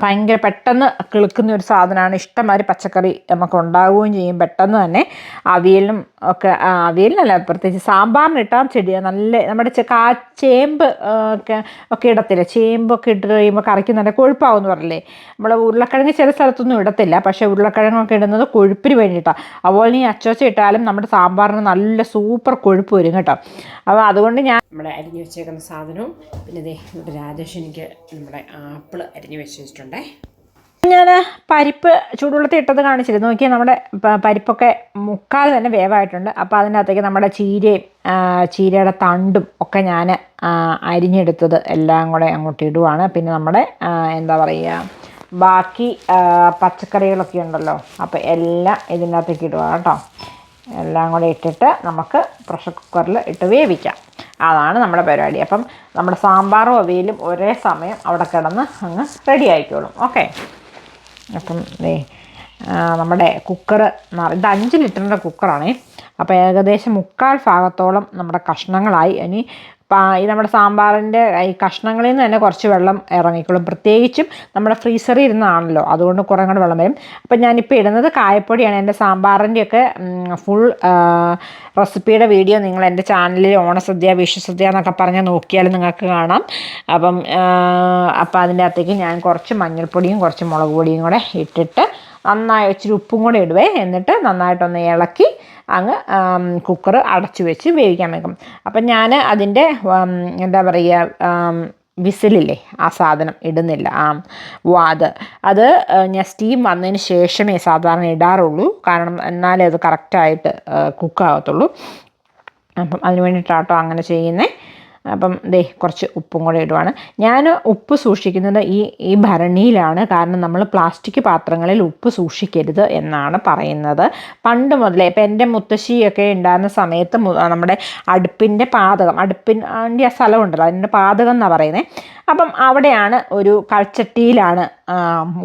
ഭയങ്കര പെട്ടെന്ന് കിളുക്കുന്ന ഒരു സാധനമാണ്. ഇഷ്ടംമാതിരി പച്ചക്കറി നമുക്ക് ഉണ്ടാവുകയും ചെയ്യും പെട്ടെന്ന് തന്നെ. അവിയലിനും ഒക്കെ, അവിയലിനല്ല പ്രത്യേകിച്ച് സാമ്പാറിനിട്ടാൽ നല്ല നമ്മുടെ ചേമ്പ് ഒക്കെ ഇടത്തില്ല. ചേമ്പൊക്കെ ഇട്ട് കഴിയുമ്പോൾ കറിക്ക് നല്ല കൊഴുപ്പാവെന്ന് പറയില്ലേ. നമ്മൾ ഉരുളക്കിഴങ്ങ് ചില സ്ഥലത്തൊന്നും ഇടത്തില്ല, പക്ഷേ ഉരുളക്കിഴങ്ങൊക്കെ ഇടുന്നത് കൊഴുപ്പിന് വേണ്ടിയിട്ടാണ്. അതുപോലെ ഈ അച്ചോച്ച ഇട്ടാലും നമ്മുടെ സാമ്പാറിന് നല്ല സൂപ്പർ കൊഴുപ്പ് വരും കേട്ടോ. അപ്പോൾ അതുകൊണ്ട് ഞാൻ നമ്മുടെ അരിഞ്ഞു വെച്ചേക്കുന്ന സാധനവും പിന്നെ ഇവിടെ രാജേഷ് എനിക്ക് നമ്മുടെ ആപ്പിൾ അരിഞ്ഞു വെച്ചിട്ടുണ്ടേ. ഞാൻ പരിപ്പ് ചൂടുവെള്ളത്തിൽ ഇട്ടത് കാണിച്ചിരുന്നു. നോക്കിയാൽ നമ്മുടെ പരിപ്പൊക്കെ മുക്കാൽ തന്നെ വേവായിട്ടുണ്ട്. അപ്പോൾ അതിനകത്തേക്ക് നമ്മുടെ ചീരയുടെ തണ്ടും ഒക്കെ ഞാൻ അരിഞ്ഞെടുത്തത് എല്ലാം കൂടെ അങ്ങോട്ട് ഇടുവാണ്. പിന്നെ നമ്മുടെ എന്താ പറയുക, ബാക്കി പച്ചക്കറികളൊക്കെ ഉണ്ടല്ലോ, അപ്പോൾ എല്ലാം ഇതിനകത്തേക്ക് ഇടുക കേട്ടോ. എല്ലാം കൂടെ ഇട്ടിട്ട് നമുക്ക് പ്രഷർ കുക്കറിൽ ഇട്ട് വേവിക്കാം. അതാണ് നമ്മുടെ പരിപാടി. അപ്പം നമ്മുടെ സാമ്പാറും അവിയലും ഒരേ സമയം അവിടെ കിടന്ന് അങ്ങ് റെഡി ആയിക്കോളും. ഓക്കെ. അപ്പം നമ്മുടെ കുക്കറ് ഇത് 5 ലിറ്ററിൻ്റെ കുക്കറാണേ. അപ്പോൾ ഏകദേശം 3/4 ഭാഗത്തോളം നമ്മുടെ കഷ്ണങ്ങളായി. ഇനി ഈ നമ്മുടെ സാമ്പാറിൻ്റെ ഈ കഷ്ണങ്ങളിൽ നിന്ന് തന്നെ കുറച്ച് വെള്ളം ഇറങ്ങിക്കോളും. പ്രത്യേകിച്ചും നമ്മുടെ ഫ്രീസറിൽ ഇരുന്നാണല്ലോ, അതുകൊണ്ട് കുറേ കൂടെ വെള്ളം വരും. അപ്പം ഞാനിപ്പോൾ ഇടുന്നത് കായപ്പൊടിയാണ്. എൻ്റെ സാമ്പാറിൻ്റെയൊക്കെ ഫുൾ റെസിപ്പിയുടെ വീഡിയോ നിങ്ങൾ എൻ്റെ ചാനലിൽ ഓണസദ്യ വിഷുസദ്യ എന്നൊക്കെ പറഞ്ഞ് നോക്കിയാൽ നിങ്ങൾക്ക് കാണാം. അപ്പം അതിൻ്റെ അകത്തേക്ക് ഞാൻ കുറച്ച് മഞ്ഞൾപ്പൊടിയും കുറച്ച് മുളക് പൊടിയും കൂടെ ഇട്ടിട്ട് നന്നായി ഇച്ചിരി ഉപ്പും കൂടെ ഇടുവേ. എന്നിട്ട് നന്നായിട്ടൊന്ന് ഇളക്കി അങ്ങ് കുക്കർ അടച്ചു വെച്ച് വേവിക്കാൻ വെക്കും. അപ്പം ഞാൻ അതിൻ്റെ എന്താ പറയുക വിസിലില്ലേ ആ സാധനം ഇടുന്നില്ല. അത് ഞാൻ സ്റ്റീം വന്നതിന് ശേഷമേ സാധാരണ ഇടാറുള്ളൂ. കാരണം എന്നാലേ അത് കറക്റ്റായിട്ട് കുക്കാകത്തുള്ളൂ. അപ്പം അതിന് വേണ്ടിയിട്ടാട്ടോ അങ്ങനെ ചെയ്യുന്നത്. അപ്പം കുറച്ച് ഉപ്പും കൂടെ ഇടുവാണ്. ഞാൻ ഉപ്പ് സൂക്ഷിക്കുന്നത് ഈ ഭരണിയിലാണ്. കാരണം നമ്മൾ പ്ലാസ്റ്റിക് പാത്രങ്ങളിൽ ഉപ്പ് സൂക്ഷിക്കരുത് എന്നാണ് പറയുന്നത് പണ്ട് മുതലേ. ഇപ്പം എൻ്റെ മുത്തശ്ശിയൊക്കെ ഉണ്ടായിരുന്ന സമയത്ത് നമ്മുടെ അടുപ്പിൻ്റെ പാതകം, അടുപ്പിൻ്റെ ആ സ്ഥലമുണ്ടല്ലോ, അതിൻ്റെ പാതകം എന്നാണ് പറയുന്നത്. അപ്പം അവിടെയാണ് ഒരു കൽച്ചട്ടിയിലാണ്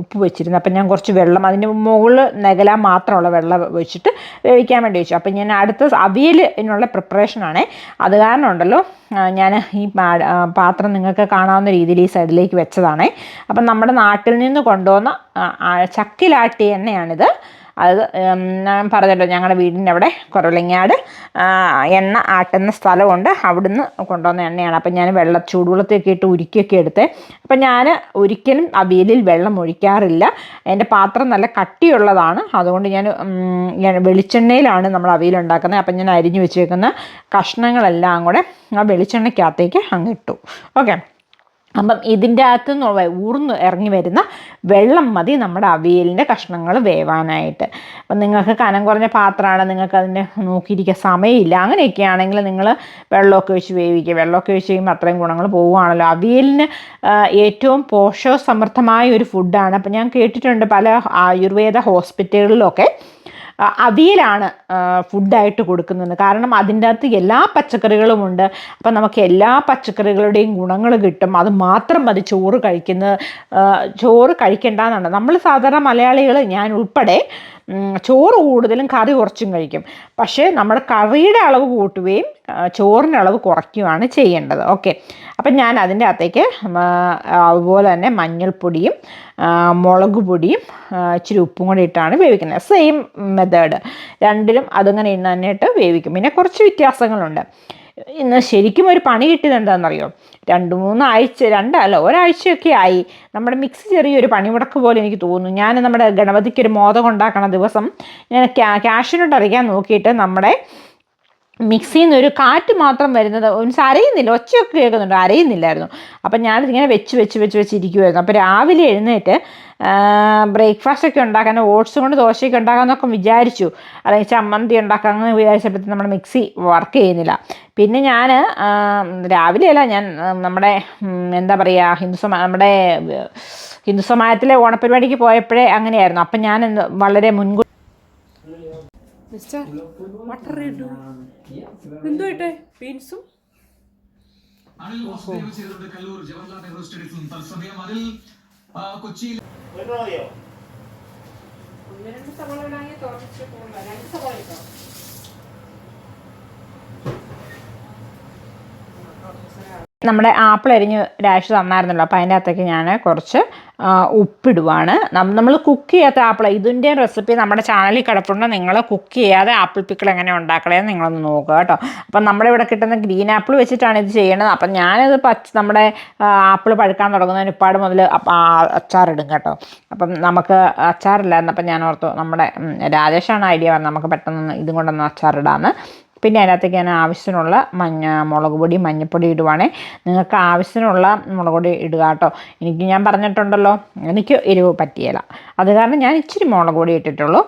ഉപ്പ് വെച്ചിരുന്നത്. അപ്പം ഞാൻ കുറച്ച് വെള്ളം അതിൻ്റെ മുകളിൽ നകലാൻ മാത്രമുള്ള വെള്ളം വെച്ചിട്ട് വേവിക്കാൻ വേണ്ടി വെച്ചു. അപ്പം ഞാൻ അടുത്ത അവിയലിനുള്ള പ്രിപ്പറേഷനാണേ. അത് കാരണം ഉണ്ടല്ലോ ഞാൻ ഈ പാത്രം നിങ്ങൾക്ക് കാണാവുന്ന രീതിയിൽ ഈ സൈഡിലേക്ക് വെച്ചതാണേ. അപ്പം നമ്മുടെ നാട്ടിൽ നിന്ന് കൊണ്ടുവന്ന ചക്കിലാട്ടിയ എണ്ണയാണിത്. അത് ഞാൻ പറഞ്ഞല്ലോ, ഞങ്ങളുടെ വീടിൻ്റെ അവിടെ കുറവിലങ്ങാട് എണ്ണ ആട്ടുന്ന സ്ഥലമുണ്ട്, അവിടുന്ന് കൊണ്ടുവന്ന എണ്ണയാണ്. അപ്പം ഞാൻ ചൂടുവെള്ളത്തൊക്കെ ഇട്ട് ഉരുക്കിയൊക്കെ എടുത്തേ. അപ്പം ഞാൻ ഒരിക്കലും അവിയലിൽ വെള്ളം ഒഴിക്കാറില്ല. എൻ്റെ പാത്രം നല്ല കട്ടിയുള്ളതാണ്. അതുകൊണ്ട് ഞാൻ വെളിച്ചെണ്ണയിലാണ് നമ്മൾ അവിയൽ ഉണ്ടാക്കുന്നത്. അപ്പം ഞാൻ അരിഞ്ഞു വെച്ചേക്കുന്ന കഷ്ണങ്ങളെല്ലാം കൂടെ ആ വെളിച്ചെണ്ണയ്ക്കകത്തേക്ക് അങ്ങ് ഇട്ടു. ഓക്കെ. അപ്പം ഇതിൻ്റെ അകത്ത് നിന്ന് ഊർന്ന് ഇറങ്ങി വരുന്ന വെള്ളം മതി നമ്മുടെ അവിയലിൻ്റെ കഷ്ണങ്ങൾ വേവാനായിട്ട്. അപ്പം നിങ്ങൾക്ക് കനം കുറഞ്ഞ പാത്രമാണ്, നിങ്ങൾക്ക് അതിൻ്റെ നോക്കിയിരിക്കാൻ സമയമില്ല, അങ്ങനെയൊക്കെ ആണെങ്കിൽ നിങ്ങൾ വെള്ളമൊക്കെ ഒഴിച്ച് വേവിക്കുക. വെള്ളമൊക്കെ ഒഴിച്ച് കഴിയുമ്പോൾ അത്രയും ഗുണങ്ങൾ പോവുകയാണല്ലോ. അവിയലിന് ഏറ്റവും പോഷകസമൃദ്ധമായ ഒരു ഫുഡാണ്. അപ്പം ഞാൻ കേട്ടിട്ടുണ്ട് പല ആയുർവേദ ഹോസ്പിറ്റലുകളിലൊക്കെ അവിയലാണ് ഫുഡായിട്ട് കൊടുക്കുന്നത്. കാരണം അതിൻ്റെ അകത്ത് എല്ലാ പച്ചക്കറികളും ഉണ്ട്. അപ്പം നമുക്ക് എല്ലാ പച്ചക്കറികളുടെയും ഗുണങ്ങൾ കിട്ടും. അത് മാത്രം മതി ചോറ് കഴിക്കേണ്ടെന്നാണ്. നമ്മൾ സാധാരണ മലയാളികൾ, ഞാൻ ഉൾപ്പെടെ, ചോറ് കൂടുതലും കറി കുറച്ചും കഴിക്കും. പക്ഷേ നമ്മുടെ കറിയുടെ അളവ് കൂട്ടുകയും ചോറിൻ്റെ അളവ് കുറയ്ക്കുകയാണ് ചെയ്യേണ്ടത്. ഓക്കെ. അപ്പം ഞാൻ അതിൻ്റെ അകത്തേക്ക് അതുപോലെ തന്നെ മഞ്ഞൾപ്പൊടിയും മുളക് പൊടിയും ഇച്ചിരി ഉപ്പും കൂടി ഇട്ടാണ് വേവിക്കുന്നത്. സെയിം മെത്തേഡ് രണ്ടിലും അതിങ്ങനെ നന്നായിട്ട് വേവിക്കും. പിന്നെ കുറച്ച് വ്യത്യാസങ്ങളുണ്ട്. ഇന്ന് ശരിക്കും ഒരു പണി കിട്ടിയത് എന്താണെന്നറിയോ? 2-3 ആഴ്ച, ഒരാഴ്ചയൊക്കെ ആയി നമ്മുടെ മിക്സി ചെറിയൊരു പണിമുടക്ക് പോലെ എനിക്ക് തോന്നുന്നു. ഞാൻ നമ്മുടെ ഗണപതിക്ക് ഒരു മോദകം ഉണ്ടാക്കണ ദിവസം ഞാൻ ക്യാഷിനോട്ട് അറിയിക്കാൻ നോക്കിയിട്ട് നമ്മുടെ മിക്സിയിൽ നിന്ന് ഒരു കാറ്റ് മാത്രം വരുന്നത് അരയുന്നില്ല, ഒച്ചയൊക്കെ കേൾക്കുന്നുണ്ട്, അരയുന്നില്ലായിരുന്നു. അപ്പം ഞാനിതിങ്ങനെ വെച്ചിരിക്കുമായിരുന്നു. അപ്പോൾ രാവിലെ എഴുന്നേറ്റ് ബ്രേക്ക്ഫാസ്റ്റൊക്കെ ഉണ്ടാക്കാൻ, ഓട്സ് കൊണ്ട് ദോശയൊക്കെ ഉണ്ടാക്കാമെന്നൊക്കെ വിചാരിച്ചു, അല്ലെങ്കിൽ ചമ്മന്തി ഉണ്ടാക്കാമെന്ന് വിചാരിച്ചപ്പോഴത്തേക്കും നമ്മുടെ മിക്സി വർക്ക് ചെയ്യുന്നില്ല. പിന്നെ ഞാൻ രാവിലെയല്ല, ഞാൻ നമ്മുടെ എന്താ പറയുക നമ്മുടെ ഹിന്ദു സമാജത്തിലെ ഓണപരിപാടിക്ക് പോയപ്പോഴേ അങ്ങനെയായിരുന്നു. അപ്പം ഞാൻ വളരെ മുൻകൂട്ടി
എന്തുമായിട്ടെ ബീൻസും കൊച്ചിയിൽ
നമ്മുടെ ആപ്പിൾ അരിഞ്ഞ് രാശി തന്നായിരുന്നല്ലോ. അപ്പോൾ അതിൻ്റെ അകത്തേക്ക് ഞാൻ കുറച്ച് ഉപ്പിടുവാണ്. നമ്മൾ കുക്ക് ചെയ്യാത്ത ആപ്പിൾ, ഇതിൻ്റെ റെസിപ്പി നമ്മുടെ ചാനലിൽ കിടപ്പുണ്ട്. നിങ്ങൾ കുക്ക് ചെയ്യാതെ ആപ്പിൾ പിക്കിൾ എങ്ങനെ ഉണ്ടാക്കണേന്ന് നിങ്ങളൊന്ന് നോക്കുക കേട്ടോ. അപ്പം നമ്മുടെ ഇവിടെ കിട്ടുന്ന ഗ്രീൻ ആപ്പിൾ വെച്ചിട്ടാണ് ഇത് ചെയ്യണത്. അപ്പം ഞാനിത് നമ്മുടെ ആപ്പിൾ പഴുക്കാൻ തുടങ്ങുന്നതിന് ഇപ്പാട് മുതൽ അച്ചാറിടും കേട്ടോ. അപ്പം നമുക്ക് അച്ചാറില്ലായിരുന്നു. അപ്പം ഞാൻ ഓർത്തു നമ്മുടെ രാജേഷാണ് ഐഡിയ പറഞ്ഞത്, നമുക്ക് പെട്ടെന്ന് ഇതും കൊണ്ടൊന്ന് അച്ചാറിടാമെന്ന്. പിന്നെ അതിനകത്തേക്ക് ഞാൻ ആവശ്യത്തിനുള്ള മുളക് പൊടി, മഞ്ഞൾപ്പൊടി ഇടുവാണേ. നിങ്ങൾക്ക് ആവശ്യത്തിനുള്ള മുളക് പൊടി ഇടുക കേട്ടോ. ഞാൻ പറഞ്ഞിട്ടുണ്ടല്ലോ, എനിക്ക് എരിവ് പറ്റിയില്ല, അത് കാരണം ഞാൻ ഇച്ചിരി മുളക് പൊടി ഇട്ടിട്ടുള്ളൂ.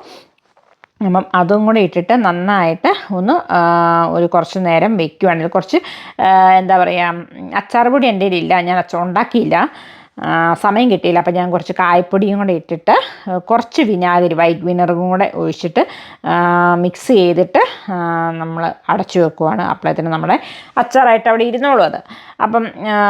അപ്പം അതും കൂടി ഇട്ടിട്ട് നന്നായിട്ട് ഒന്ന് കുറച്ച് നേരം വെക്കുകയാണെങ്കിൽ കുറച്ച് എന്താ പറയുക, അച്ചാർ പൊടി എൻ്റെ കയ്യിലില്ല, ഞാൻ ഉണ്ടാക്കിയില്ല, സമയം കിട്ടിയില്ല. അപ്പം ഞാൻ കുറച്ച് കായപ്പൊടിയും കൂടെ ഇട്ടിട്ട് കുറച്ച് വിനാഗിരി, വൈറ്റ് വിനറും കൂടെ ഒഴിച്ചിട്ട് മിക്സ് ചെയ്തിട്ട് നമ്മൾ അടച്ചു വെക്കുവാണ്. അപ്പോഴത്തേന് നമ്മുടെ അച്ചാറായിട്ട് അവിടെ ഇരുന്നോളൂ അത്. അപ്പം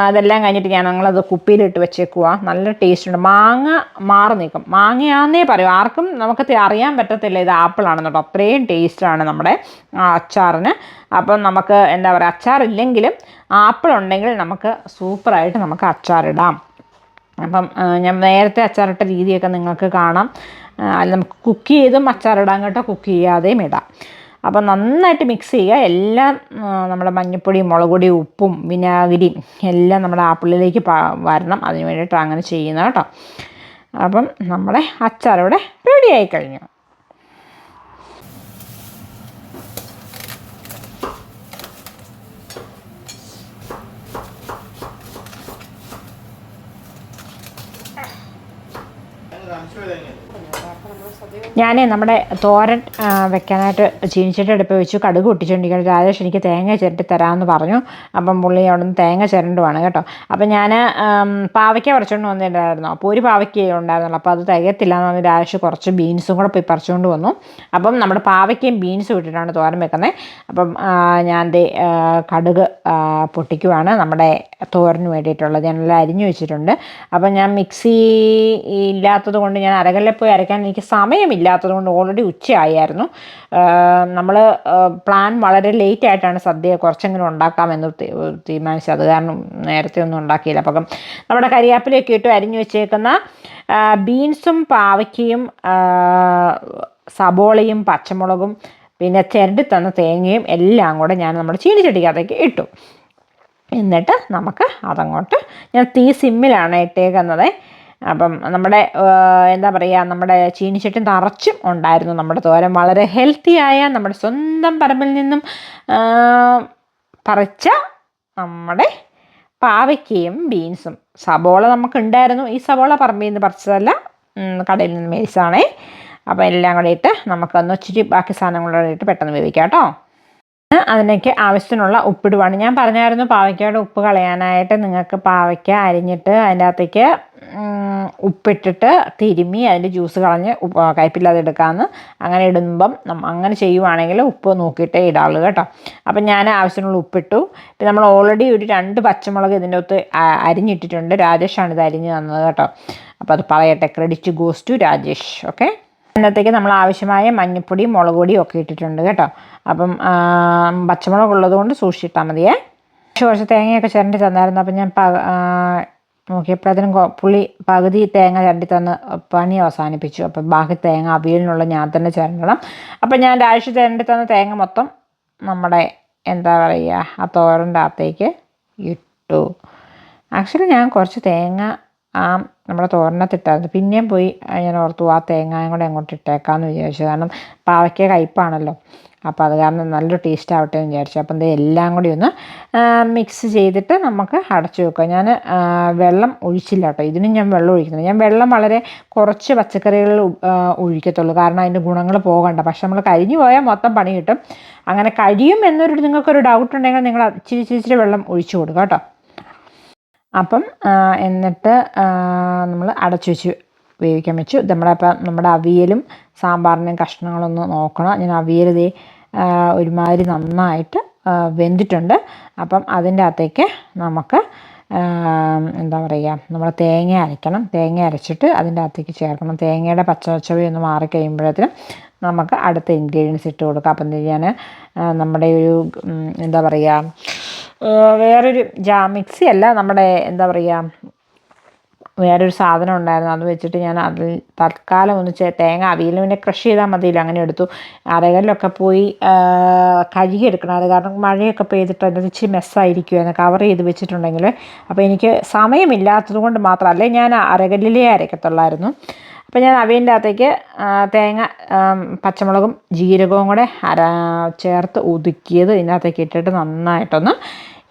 അതെല്ലാം കഴിഞ്ഞിട്ട് ഞങ്ങളത് കുപ്പിയിലിട്ട് വെച്ചേക്കുക. നല്ല ടേസ്റ്റ് ഉണ്ട്. മാങ്ങ മാറി നിൽക്കും, മാങ്ങയാന്നേ പറയും, ആർക്കും നമുക്ക് അറിയാൻ പറ്റത്തില്ല ഇത് ആപ്പിളാണെന്ന് കേട്ടോ. അത്രയും ടേസ്റ്റാണ് നമ്മുടെ അച്ചാറിന്. അപ്പം നമുക്ക് എന്താ പറയുക, അച്ചാറില്ലെങ്കിലും ആപ്പിൾ ഉണ്ടെങ്കിൽ നമുക്ക് സൂപ്പറായിട്ട് നമുക്ക് അച്ചാറിടാം. അപ്പം ഞാൻ നേരത്തെ അച്ചാറിട്ട രീതിയൊക്കെ നിങ്ങൾക്ക് കാണാം. അതിൽ നമുക്ക് കുക്ക് ചെയ്തും അച്ചാറിടാൻ കേട്ടോ, കുക്ക് ചെയ്യാതെയും ഇടാം. അപ്പം നന്നായിട്ട് മിക്സ് ചെയ്യുക. എല്ലാം നമ്മുടെ മഞ്ഞൾപ്പൊടിയും മുളക് പൊടിയും ഉപ്പും വിനാഗിരിയും എല്ലാം നമ്മുടെ ആപ്പിളിലേക്ക് വരണം. അതിന് വേണ്ടിയിട്ട് അങ്ങനെ ചെയ്യുന്നത് കേട്ടോ. അപ്പം നമ്മുടെ അച്ചാറിവിടെ റെഡിയായി കഴിഞ്ഞു. ഞാൻ നമ്മുടെ തോരൻ വെക്കാനായിട്ട് ചീനിച്ചട്ടി അടുപ്പ് വെച്ചു. കടുക് പൊട്ടിച്ചുകൊണ്ടിരിക്കുകയാണ്. രാജേഷ് എനിക്ക് തേങ്ങ ചിരട്ടി തരാമെന്ന് പറഞ്ഞു. അപ്പം പുള്ളി അവിടെ നിന്ന് തേങ്ങ ചിരണ്ടുവാണ് കേട്ടോ. അപ്പം ഞാൻ പാവയ്ക്ക പറിച്ചുകൊണ്ട് വന്നിട്ടുണ്ടായിരുന്നു. അപ്പോൾ ഒരു പാവയ്ക്ക ഉണ്ടായിരുന്നുള്ളൂ. അപ്പോൾ അത് തികയത്തില്ല എന്ന് പറഞ്ഞ് രാജേഷ് കുറച്ച് ബീൻസും കൂടെ പോയി പറിച്ചുകൊണ്ട് വന്നു. അപ്പം നമ്മുടെ പാവയ്ക്കയും ബീൻസും ഇട്ടിട്ടാണ് തോരൻ വെക്കുന്നത്. അപ്പം ഞാൻ കടുക് പൊട്ടിക്കുവാണ് നമ്മുടെ തോരന് വേണ്ടിയിട്ടുള്ളത്. ഞാനെല്ലാം അരിഞ്ഞു വെച്ചിട്ടുണ്ട്. അപ്പം ഞാൻ മിക്സി ഇല്ലാത്തത് കൊണ്ട് ഞാൻ അരകല്ലിൽ പോയി അരയ്ക്കാൻ എനിക്ക് സമയമില്ലാത്തത് കൊണ്ട് ഓൾറെഡി ഉച്ചയായിരുന്നു. നമ്മൾ പ്ലാൻ വളരെ ലേറ്റ് ആയിട്ടാണ് സദ്യ കുറച്ചെങ്കിലും ഉണ്ടാക്കാമെന്ന് തീരുമാനിച്ചത്. അത് കാരണം നേരത്തെ ഒന്നും ഉണ്ടാക്കിയില്ല. അപ്പം നമ്മുടെ കരിയാപ്പിലൊക്കെ ഇട്ട് അരിഞ്ഞു വെച്ചേക്കുന്ന ബീൻസും പാവയ്ക്കയും സബോളയും പച്ചമുളകും പിന്നെ ചിരണ്ടി തന്ന തേങ്ങയും എല്ലാം കൂടെ ഞാൻ നമ്മുടെ ചീനിച്ചട്ടിക്കകത്തേക്ക് ഇട്ടു. എന്നിട്ട് നമുക്ക് അതങ്ങോട്ട് ഞാൻ തീ സിമ്മിലാണ് ഇട്ടേക്കുന്നത്. അപ്പം നമ്മുടെ എന്താ പറയുക, നമ്മുടെ ചീനിച്ചട്ടി നിറച്ചും ഉണ്ടായിരുന്നു നമ്മുടെ തോരൻ. വളരെ ഹെൽത്തിയായ നമ്മുടെ സ്വന്തം പറമ്പിൽ നിന്നും പറിച്ച നമ്മുടെ പാവയ്ക്കയും ബീൻസും. സബോള നമുക്കുണ്ടായിരുന്നു. ഈ സബോള പറമ്പിൽ നിന്ന് പറിച്ചതല്ല, കടയിൽ നിന്ന് മേടിച്ചതാണേ. അപ്പോൾ എല്ലാം കൂടെ ഇട്ട് നമുക്കൊന്ന് ഇച്ചിരി ബാക്കി സാധനങ്ങളോടെ ഇട്ട് പെട്ടെന്ന് വേവിക്കാം കേട്ടോ. അതിലേക്ക് ആവശ്യത്തിനുള്ള ഉപ്പിടുവാണ്. ഞാൻ പറഞ്ഞായിരുന്നു പാവയ്ക്കയുടെ ഉപ്പ് കളയാനായിട്ട്. നിങ്ങൾക്ക് പാവയ്ക്ക അരിഞ്ഞിട്ട് അതിൻ്റെ അകത്തേക്ക് ഉപ്പിട്ടിട്ട് തിരുമ്മി അതിൻ്റെ ജ്യൂസ് കളഞ്ഞ് കയ്പില്ലാതെ എടുക്കാമെന്ന്. അങ്ങനെ ഇടുമ്പം അങ്ങനെ ചെയ്യുവാണെങ്കിൽ ഉപ്പ് നോക്കിയിട്ടേ ഇടാവുള്ളൂ കേട്ടോ. അപ്പം ഞാൻ ആവശ്യത്തിനുള്ള ഉപ്പിട്ടു. പിന്നെ നമ്മൾ ഓൾറെഡി ഒരു 2 പച്ചമുളക് ഇതിൻ്റെ അകത്ത് അരിഞ്ഞിട്ടിട്ടുണ്ട്. രാജേഷാണ് ഇത് അരിഞ്ഞ് തന്നത് കേട്ടോ. അപ്പോൾ അത് പറയട്ടെ, credit goes to Rajesh. Okay, അതിനകത്തേക്ക് നമ്മൾ ആവശ്യമായ മഞ്ഞൾപ്പൊടിയും മുളക് പൊടിയും ഒക്കെ ഇട്ടിട്ടുണ്ട് കേട്ടോ. അപ്പം പച്ചമുളക് ഉള്ളത് കൊണ്ട് സൂക്ഷിച്ചിട്ടാൽ മതിയേ. കുറച്ച് തേങ്ങയൊക്കെ ചിരണ്ടി തന്നായിരുന്നു. അപ്പം ഞാൻ നോക്കിയപ്പോഴത്തേനും പുള്ളി പകുതി തേങ്ങ ചിരണ്ടി തന്ന് പണി അവസാനിപ്പിച്ചു. അപ്പം ബാക്കി തേങ്ങ അവിയലിനുള്ള ഞാൻ തന്നെ ചിരണ്ടണം. അപ്പം ഞാൻ രാജേഷ് ചിരണ്ടി തന്ന തേങ്ങ മൊത്തം നമ്മുടെ എന്താ പറയുക ആ തോരൻ്റെ അകത്തേക്ക് ഇട്ടു. ആക്ച്വലി ഞാൻ കുറച്ച് തേങ്ങ നമ്മുടെ തോരനകത്തിട്ടായിരുന്നു. പിന്നെയും പോയി ഞാൻ ഓർത്തു ആ തേങ്ങയും കൂടെ അങ്ങോട്ട് ഇട്ടേക്കാമെന്ന് വിചാരിച്ചു. കാരണം പാവയ്ക്ക കയ്പ്പാണല്ലോ. അപ്പോൾ അത് കാരണം നല്ലൊരു ടേസ്റ്റ് ആവട്ടെ എന്ന് വിചാരിച്ചു. അപ്പം എല്ലാം കൂടി ഒന്ന് മിക്സ് ചെയ്തിട്ട് നമുക്ക് അടച്ചു വെക്കാം. ഞാൻ വെള്ളം ഒഴിച്ചില്ല കേട്ടോ. ഇതിനും ഞാൻ വെള്ളം ഒഴിക്കുന്നില്ല. ഞാൻ വെള്ളം വളരെ കുറച്ച് പച്ചക്കറികളിൽ ഒഴിക്കത്തുള്ളൂ. കാരണം അതിൻ്റെ ഗുണങ്ങൾ പോകണ്ട. പക്ഷെ നമ്മൾ കരിഞ്ഞു പോയാൽ മൊത്തം പണി കിട്ടും. അങ്ങനെ കഴിയും നിങ്ങൾക്കൊരു ഡൗട്ട് ഉണ്ടെങ്കിൽ നിങ്ങൾ ഇച്ചിരി വെള്ളം ഒഴിച്ചു കൊടുക്കുക കേട്ടോ. അപ്പം എന്നിട്ട് നമ്മൾ അടച്ചു വെച്ച് വേവിക്കാൻ വെച്ചു. നമ്മുടെ അവിയലും സാമ്പാറിൻ്റെയും കഷ്ണങ്ങളൊന്ന് നോക്കണം. ഞാൻ അവിയൽ ഒരുമാതിരി നന്നായിട്ട് വെന്തിട്ടുണ്ട്. അപ്പം അതിൻ്റെ അകത്തേക്ക് നമുക്ക് എന്താ പറയുക, നമ്മൾ തേങ്ങ അരയ്ക്കണം. തേങ്ങ അരച്ചിട്ട് അതിൻ്റെ അകത്തേക്ക് ചേർക്കണം. തേങ്ങയുടെ പച്ചച്ചവി ഒന്ന് മാറിക്കഴിയുമ്പോഴത്തേനും നമുക്ക് അടുത്ത ഇൻഗ്രീഡിയൻസ് ഇട്ട് കൊടുക്കാം. അപ്പം ഞാൻ നമ്മുടെ ഒരു എന്താ പറയുക, വേറൊരു മിക്സി അല്ല, നമ്മുടെ എന്താ പറയുക വേറൊരു സാധനം ഉണ്ടായിരുന്നു. അത് വെച്ചിട്ട് ഞാൻ അതിൽ തൽക്കാലം ഒന്ന് തേങ്ങ അവിയലും പിന്നെ ക്രഷ് ചെയ്താൽ മതിയില്ല, അങ്ങനെ എടുത്തു. അരകല്ലൊക്കെ പോയി കഴുകിയെടുക്കണം. അത് കാരണം മഴയൊക്കെ പെയ്തിട്ട് അതിന് ഇച്ചിരി മെസ്സായിരിക്കുമായിരുന്നു കവർ ചെയ്ത് വെച്ചിട്ടുണ്ടെങ്കിൽ. അപ്പോൾ എനിക്ക് സമയമില്ലാത്തത് കൊണ്ട് മാത്രമല്ല, ഞാൻ അരകല്ലിലേ അരയ്ക്കത്തുള്ളായിരുന്നു. അപ്പോൾ ഞാൻ അവിയലിൻ്റെ അകത്തേക്ക് തേങ്ങ പച്ചമുളകും ജീരകവും കൂടെ ചേർത്ത് ഒതുക്കിയത് ഇതിനകത്തേക്ക് ഇട്ടിട്ട് നന്നായിട്ടൊന്ന്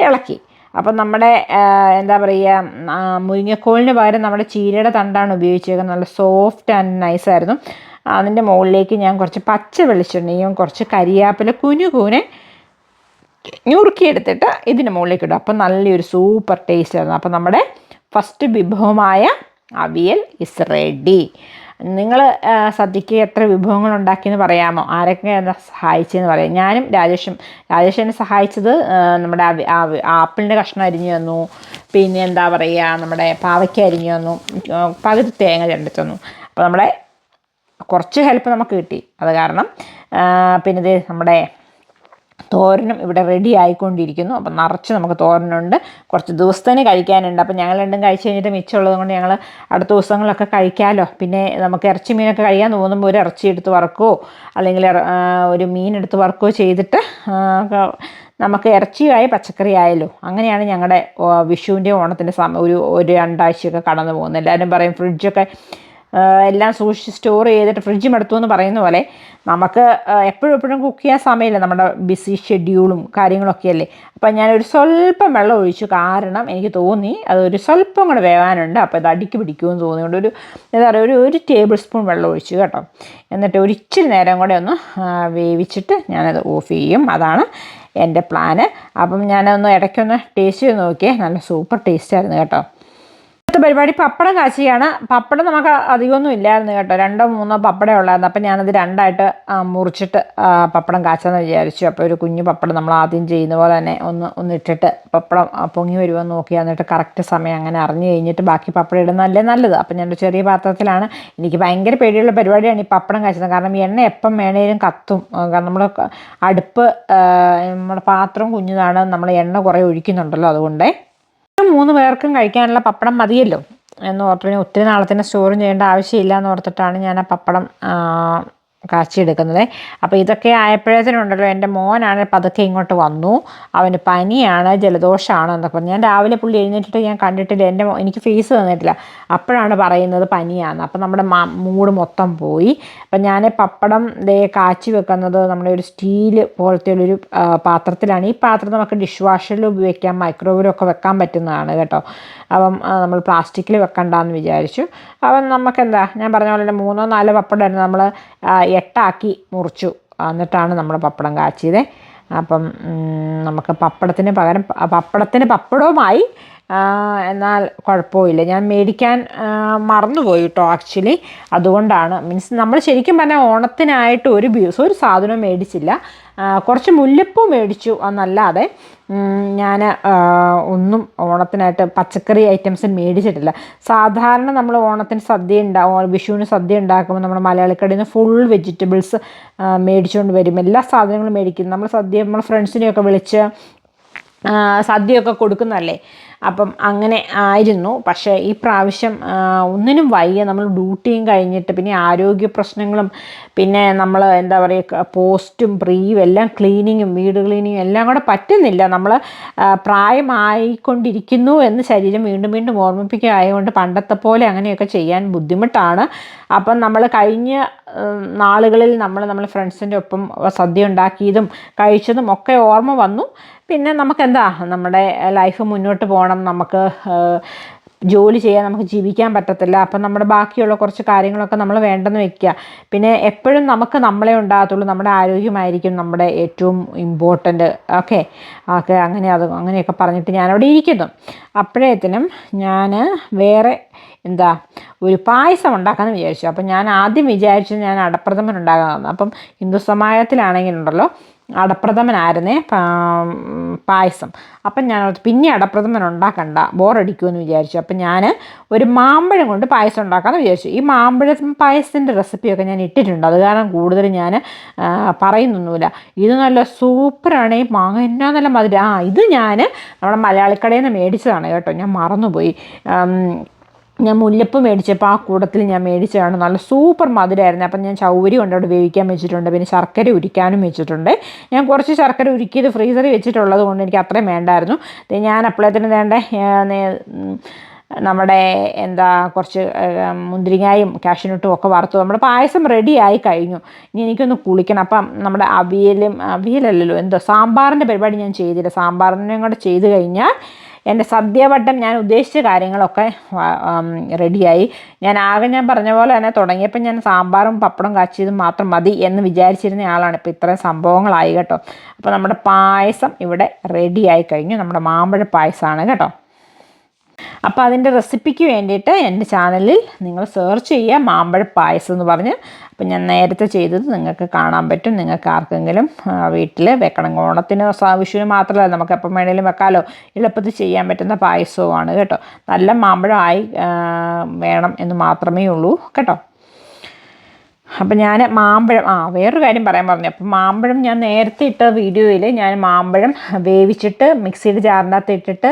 ഇളക്കി. അപ്പം നമ്മുടെ എന്താ പറയുക, മുരിങ്ങക്കോലിന് പകരം നമ്മുടെ ചീരയുടെ തണ്ടാണ് ഉപയോഗിച്ചേക്കുന്നത്. നല്ല സോഫ്റ്റ് ആൻഡ് നൈസായിരുന്നു. അതിൻ്റെ മുകളിലേക്ക് ഞാൻ കുറച്ച് പച്ച വെളിച്ചെണ്ണയും കുറച്ച് കരിയാപ്പില കുനുകൂനെ ഞുറുക്കിയെടുത്തിട്ട് ഇതിൻ്റെ മുകളിലേക്ക് ഇടും. അപ്പം നല്ലൊരു സൂപ്പർ ടേസ്റ്റ് ആയിരുന്നു. അപ്പം നമ്മുടെ ഫസ്റ്റ് വിഭവമായ അവിയൽ ഇസ് റെഡി. നിങ്ങൾ സദ്യക്ക് എത്ര വിഭവങ്ങൾ ഉണ്ടാക്കിയെന്ന് പറയാമോ? ആരൊക്കെ എന്നെ സഹായിച്ചതെന്ന് പറയാം. ഞാനും രാജേഷ് എന്നെ സഹായിച്ചത് നമ്മുടെ ആപ്പിളിൻ്റെ കഷ്ണം അരിഞ്ഞു തന്നു. പിന്നെ എന്താ പറയുക, നമ്മുടെ പാവയ്ക്ക അരിഞ്ഞു തന്നു. പകുതി തേങ്ങ ചിരണ്ടി തന്നു. അപ്പോൾ നമ്മുടെ കുറച്ച് ഹെൽപ്പ് നമുക്ക് കിട്ടി. അത് കാരണം പിന്നെ ഇത് നമ്മുടെ തോരനും ഇവിടെ റെഡി ആയിക്കൊണ്ടിരിക്കുന്നു. അപ്പം നിറച്ച് നമുക്ക് തോരനുണ്ട്. കുറച്ച് ദിവസത്തേന് കഴിക്കാനുണ്ട്. അപ്പം ഞങ്ങൾ രണ്ടും കഴിച്ച് കഴിഞ്ഞിട്ട് മിച്ചമുള്ളത് കൊണ്ട് ഞങ്ങൾ അടുത്ത ദിവസങ്ങളിലൊക്കെ കഴിക്കാമല്ലോ. പിന്നെ നമുക്ക് ഇറച്ചി മീനൊക്കെ കഴിക്കാൻ തോന്നുമ്പോൾ ഒരു ഇറച്ചി എടുത്ത് വറുക്കുകയോ അല്ലെങ്കിൽ ഒരു മീൻ എടുത്ത് വറുക്കുകയോ ചെയ്തിട്ട് നമുക്ക് ഇറച്ചിയായി പച്ചക്കറി ആയല്ലോ. അങ്ങനെയാണ് ഞങ്ങളുടെ വിഷുവിൻ്റെ ഓണത്തിൻ്റെ ഒരു 2 ആഴ്ചയൊക്കെ കടന്നു പോകുന്നത്. എല്ലാവരും പറയും ഫ്രിഡ്ജൊക്കെ എല്ലാം സൂക്ഷിച്ച് സ്റ്റോർ ചെയ്തിട്ട് ഫ്രിഡ്ജും എടുത്തു എന്ന് പറയുന്ന പോലെ നമുക്ക് എപ്പോഴും കുക്ക് ചെയ്യാൻ സമയമില്ല, നമ്മുടെ ബിസി ഷെഡ്യൂളും കാര്യങ്ങളൊക്കെ അല്ലേ. അപ്പം ഞാനൊരു സ്വല്പം വെള്ളം ഒഴിച്ചു, കാരണം എനിക്ക് തോന്നി അതൊരു സ്വല്പം കൂടെ വേവാനുണ്ട്, അപ്പോൾ ഇത് അടിക്ക് പിടിക്കുമെന്ന് തോന്നിയുകൊണ്ട് എന്താ പറയുക ഒരു ടേബിൾ സ്പൂൺ വെള്ളം ഒഴിച്ചു കേട്ടോ. എന്നിട്ട് ഒരു ഇച്ചിരി നേരം കൂടെ ഒന്ന് വേവിച്ചിട്ട് ഞാനത് ഓഫ് ചെയ്യും. അതാണ് എൻ്റെ പ്ലാന്. അപ്പം ഞാനൊന്ന് ഇടയ്ക്കൊന്ന് ടേസ്റ്റ് ചെയ്ത് നോക്കിയേ, നല്ല സൂപ്പർ ടേസ്റ്റായിരുന്നു കേട്ടോ. അടുത്ത പരിപാടി പപ്പടം കാച്ചിയാണ്. പപ്പടം നമുക്ക് അധികമൊന്നും ഇല്ലായിരുന്നു കേട്ടോ, 2-3 പപ്പടം ഉള്ളായിരുന്നു. അപ്പം ഞാനത് 2ആയിട്ട് മുറിച്ചിട്ട് പപ്പടം കാച്ചാന്ന് വിചാരിച്ചു. അപ്പോൾ ഒരു കുഞ്ഞു പപ്പടം നമ്മൾ ആദ്യം ചെയ്യുന്ന പോലെ തന്നെ ഒന്ന് ഇട്ടിട്ട് പപ്പടം പൊങ്ങി വരുമെന്ന് നോക്കി, എന്നിട്ട് കറക്റ്റ് സമയം അങ്ങനെ അറിഞ്ഞു കഴിഞ്ഞിട്ട് ബാക്കി പപ്പടം ഇടുന്നതല്ലേ നല്ലത്. അപ്പം ഞാനൊരു ചെറിയ പാത്രത്തിലാണ്, എനിക്ക് ഭയങ്കര പേടിയുള്ള പരിപാടിയാണ് ഈ പപ്പടം കാച്ചുന്നത്. കാരണം എണ്ണ എപ്പം വേണേലും കത്തും. കാരണം നമ്മൾ അടുപ്പ് നമ്മുടെ പാത്രം കുഞ്ഞതാണ്, നമ്മൾ എണ്ണ കുറേ ഒഴിക്കുന്നുണ്ടല്ലോ, അതുകൊണ്ടേ 3 പേർക്കും കഴിക്കാനുള്ള പപ്പടം മതിയല്ലോ എന്ന് ഓർത്ത് ഒത്തിരി നാളത്തിന് സ്റ്റോറും ചെയ്യേണ്ട ആവശ്യമില്ല എന്ന് ഓർത്തിട്ടാണ് ഞാൻ ആ പപ്പടം കാച്ചിയെടുക്കുന്നത്. അപ്പോൾ ഇതൊക്കെ ആയപ്പോഴത്തേനുണ്ടല്ലോ എൻ്റെ മോനാണ് പതുക്കെ ഇങ്ങോട്ട് വന്നു. അവന് പനിയാണ്, ജലദോഷമാണ് എന്നൊക്കെ. ഞാൻ രാവിലെ പുള്ളി എഴുന്നേറ്റിട്ട് ഞാൻ കണ്ടിട്ടില്ല, എനിക്ക് ഫേസ് തന്നിട്ടില്ല. അപ്പോഴാണ് പറയുന്നത് പനിയാണ്. അപ്പം നമ്മുടെ മൂഡ് മൊത്തം പോയി. അപ്പം ഞാൻ പപ്പടം കാച്ചി വെക്കുന്നത് നമ്മുടെ ഒരു സ്റ്റീൽ പോലത്തെ ഒരു പാത്രത്തിലാണ്. ഈ പാത്രം നമുക്ക് ഡിഷ് വാഷറിൽ ഉപയോഗിക്കാം, മൈക്രോവേവിലൊക്കെ വെക്കാൻ പറ്റുന്നതാണ് കേട്ടോ. അപ്പം നമ്മൾ പ്ലാസ്റ്റിക്കിൽ വെക്കണ്ടെന്ന് വിചാരിച്ചു. അപ്പം നമുക്കെന്താ, ഞാൻ പറഞ്ഞ പോലെ 3-4 പപ്പടമായിരുന്നു, നമ്മൾ 8 മുറിച്ചു. എന്നിട്ടാണ് നമ്മൾ പപ്പടം കാച്ചിയത്. അപ്പം നമുക്ക് പപ്പടത്തിന് പകരം പപ്പടവുമായി. എന്നാൽ കുഴപ്പമില്ല, ഞാൻ മേടിക്കാൻ മറന്നുപോയി കേട്ടോ ആക്ച്വലി. അതുകൊണ്ടാണ്, മീൻസ് നമ്മൾ ശരിക്കും പറഞ്ഞാൽ ഓണത്തിനായിട്ട് ഒരു സാധനവും മേടിച്ചില്ല. കുറച്ച് മുല്ലപ്പൂ മേടിച്ചു എന്നല്ലാതെ ഞാൻ ഒന്നും ഓണത്തിനായിട്ട് പച്ചക്കറി ഐറ്റംസ് മേടിച്ചിട്ടില്ല. സാധാരണ നമ്മൾ ഓണത്തിന് വിഷുവിന് സദ്യ ഉണ്ടാക്കുമ്പോൾ നമ്മൾ മലയാളിക്കടയിൽ നിന്ന് ഫുൾ വെജിറ്റബിൾസ് മേടിച്ചുകൊണ്ട് വരും. എല്ലാ സാധനങ്ങളും മേടിക്കും. നമ്മൾ ഫ്രണ്ട്സിനെയൊക്കെ വിളിച്ച് സദ്യയൊക്കെ കൊടുക്കുന്നതല്ലേ. അപ്പം അങ്ങനെ ആയിരുന്നു. പക്ഷേ ഈ പ്രാവശ്യം ഒന്നിനും വയ്യ. നമ്മൾ ഡ്യൂട്ടിയും കഴിഞ്ഞിട്ട് പിന്നെ ആരോഗ്യ പ്രശ്നങ്ങളും പിന്നെ നമ്മൾ എന്താ പറയുക പോസ്റ്റും പ്രീയും എല്ലാം ക്ലീനിങ്ങും വീട് ക്ലീനിങ്ങും എല്ലാം കൂടെ പറ്റുന്നില്ല. നമ്മൾ പ്രായമായിക്കൊണ്ടിരിക്കുന്നു എന്ന് ശരീരം വീണ്ടും വീണ്ടും ഓർമ്മിപ്പിക്കുക ആയതുകൊണ്ട് പണ്ടത്തെ പോലെ അങ്ങനെയൊക്കെ ചെയ്യാൻ ബുദ്ധിമുട്ടാണ്. അപ്പം നമ്മൾ കഴിഞ്ഞ നാളുകളിൽ നമ്മൾ ഫ്രണ്ട്സിൻ്റെ ഒപ്പം സദ്യ ഉണ്ടാക്കിയതും കഴിച്ചതും ഒക്കെ ഓർമ്മ വന്നു. പിന്നെ നമുക്കെന്താ, നമ്മുടെ ലൈഫ് മുന്നോട്ട് പോകണം, നമുക്ക് ജോലി ചെയ്യാൻ, നമുക്ക് ജീവിക്കാൻ പറ്റത്തില്ല. അപ്പം നമ്മുടെ ബാക്കിയുള്ള കുറച്ച് കാര്യങ്ങളൊക്കെ നമ്മൾ വേണ്ടെന്ന് വെക്കുക. പിന്നെ എപ്പോഴും നമുക്ക് നമ്മളെ ഉണ്ടാകത്തുള്ളൂ, നമ്മുടെ ആരോഗ്യമായിരിക്കും നമ്മുടെ ഏറ്റവും ഇമ്പോർട്ടൻ്റ്. ഓക്കെ അങ്ങനെയൊക്കെ പറഞ്ഞിട്ട് ഞാനവിടെ ഇരിക്കുന്നു. അപ്പോഴത്തേനും ഞാൻ വേറെ ഒരു പായസം ഉണ്ടാക്കാമെന്ന് വിചാരിച്ചു. അപ്പം ഞാൻ ആദ്യം വിചാരിച്ചത് ഞാൻ അടപ്രഥമൻ ഉണ്ടാകാമെന്ന്. അപ്പം ഹിന്ദു സമാജത്തിലാണെങ്കിലുണ്ടല്ലോ അടപ്രഥമനായിരുന്നേ പായസം. അപ്പം ഞാൻ പിന്നെ അടപ്രഥമൻ ഉണ്ടാക്കണ്ട, ബോറടിക്കുമെന്ന് വിചാരിച്ചു. അപ്പം ഞാൻ ഒരു മാമ്പഴം കൊണ്ട് പായസം ഉണ്ടാക്കാമെന്ന് വിചാരിച്ചു. ഈ മാമ്പഴം പായസത്തിൻ്റെ റെസിപ്പിയൊക്കെ ഞാൻ ഇട്ടിട്ടുണ്ട്, അത് കാരണം കൂടുതൽ ഞാൻ പറയുന്നൊന്നുമില്ല. ഇത് നല്ല സൂപ്പറാണ്. ഈ മാങ്ങ എന്നാ നല്ല മധുരം. ഇത് ഞാൻ നമ്മുടെ മലയാളിക്കടയിൽ നിന്ന് മേടിച്ചതാണ് കേട്ടോ, ഞാൻ മറന്നുപോയി. ഞാൻ മുല്ലപ്പ് മേടിച്ചപ്പോൾ ആ കൂടത്തിൽ ഞാൻ മേടിച്ചതാണ്. നല്ല സൂപ്പർ മധുരമായിരുന്നു. അപ്പം ഞാൻ ചൗവരി കൊണ്ട് അവിടെ വേവിക്കാൻ വെച്ചിട്ടുണ്ട്. പിന്നെ ശർക്കര ഉരുക്കാനും വെച്ചിട്ടുണ്ട്. ഞാൻ കുറച്ച് ശർക്കര ഉരുക്കിയത് ഫ്രീസറിൽ വെച്ചിട്ടുള്ളത് കൊണ്ട് എനിക്ക് അത്രയും വേണ്ടായിരുന്നു. ഞാൻ അപ്പോഴത്തേനും നമ്മുടെ കുറച്ച് മുന്തിരിങ്ങായും കാഷ്യൂനട്ടും ഒക്കെ വറുത്തു. നമ്മുടെ പായസം റെഡിയായി കഴിഞ്ഞു. ഇനി എനിക്കൊന്ന് കുളിക്കണം. അപ്പം നമ്മുടെ അവിയലല്ലല്ലോ സാമ്പാറിൻ്റെ പരിപാടി ഞാൻ ചെയ്തില്ല. സാമ്പാറിനും കൂടെ ചെയ്ത് കഴിഞ്ഞാൽ എൻ്റെ സദ്യവട്ടം ഞാൻ ഉദ്ദേശിച്ച കാര്യങ്ങളൊക്കെ റെഡിയായി. ഞാൻ പറഞ്ഞ പോലെ തന്നെ തുടങ്ങിയപ്പോൾ ഞാൻ സാമ്പാറും പപ്പടം കാച്ചിയതും മാത്രം മതി എന്ന് വിചാരിച്ചിരുന്ന ആളാണ്. ഇപ്പോൾ ഇത്രയും സംഭവങ്ങളായി കേട്ടോ. അപ്പോൾ നമ്മുടെ പായസം ഇവിടെ റെഡിയായി കഴിഞ്ഞു. നമ്മുടെ മാമ്പഴ പായസമാണ് കേട്ടോ. അപ്പോൾ അതിൻ്റെ റെസിപ്പിക്ക് വേണ്ടിയിട്ട് എൻ്റെ ചാനലിൽ നിങ്ങൾ സെർച്ച് ചെയ്യുക മാമ്പഴ പായസം എന്ന് പറഞ്ഞ്. അപ്പം ഞാൻ നേരത്തെ ചെയ്തത് നിങ്ങൾക്ക് കാണാൻ പറ്റും. നിങ്ങൾക്ക് ആർക്കെങ്കിലും വീട്ടിൽ വെക്കണം. ഓണത്തിന് വിഷുവിന് മാത്രമല്ല, നമുക്ക് എപ്പം വേണേലും വെക്കാമല്ലോ. എളുപ്പത്തിൽ ചെയ്യാൻ പറ്റുന്ന പായസവുമാണ് കേട്ടോ. നല്ല മാമ്പഴമായി വേണം എന്ന് മാത്രമേ ഉള്ളൂ കേട്ടോ. അപ്പം ഞാൻ മാമ്പഴം വേറൊരു കാര്യം പറയാൻ പറഞ്ഞു. അപ്പം മാമ്പഴം ഞാൻ നേരത്തെ ഇട്ട വീഡിയോയിൽ ഞാൻ മാമ്പഴം വേവിച്ചിട്ട് മിക്സിയുടെ ജാറിനകത്ത് ഇട്ടിട്ട്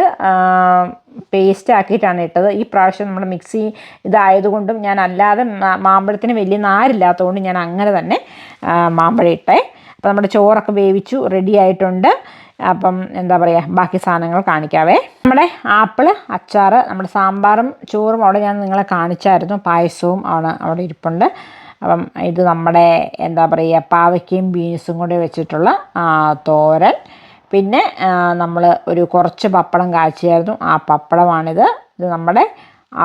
പേസ്റ്റ് ആക്കിയിട്ടാണ് ഇട്ടത്. ഈ പ്രാവശ്യം നമ്മുടെ മിക്സി ഇതായതുകൊണ്ടും ഞാൻ അല്ലാതെ മാമ്പഴത്തിന് വലിയ നാരില്ലാത്തതുകൊണ്ട് ഞാൻ അങ്ങനെ തന്നെ മാമ്പഴം ഇട്ടേ. അപ്പം നമ്മുടെ ചോറൊക്കെ വേവിച്ചു റെഡി ആയിട്ടുണ്ട്. അപ്പം ബാക്കി സാധനങ്ങൾ കാണിക്കാവേ. നമ്മുടെ ആപ്പിള് അച്ചാർ, നമ്മുടെ സാമ്പാറും ചോറും അവിടെ ഞാൻ നിങ്ങളെ കാണിച്ചായിരുന്നു, പായസവും ആണ് അവിടെ ഇരിപ്പുണ്ട്. അപ്പം ഇത് നമ്മുടെ എന്താ പറയുക, പാവയ്ക്കയും ബീൻസും കൂടി വെച്ചിട്ടുള്ള തോരൻ. പിന്നെ നമ്മൾ ഒരു കുറച്ച് പപ്പടം കാച്ചിയായിരുന്നു, ആ പപ്പടമാണിത്. ഇത് നമ്മുടെ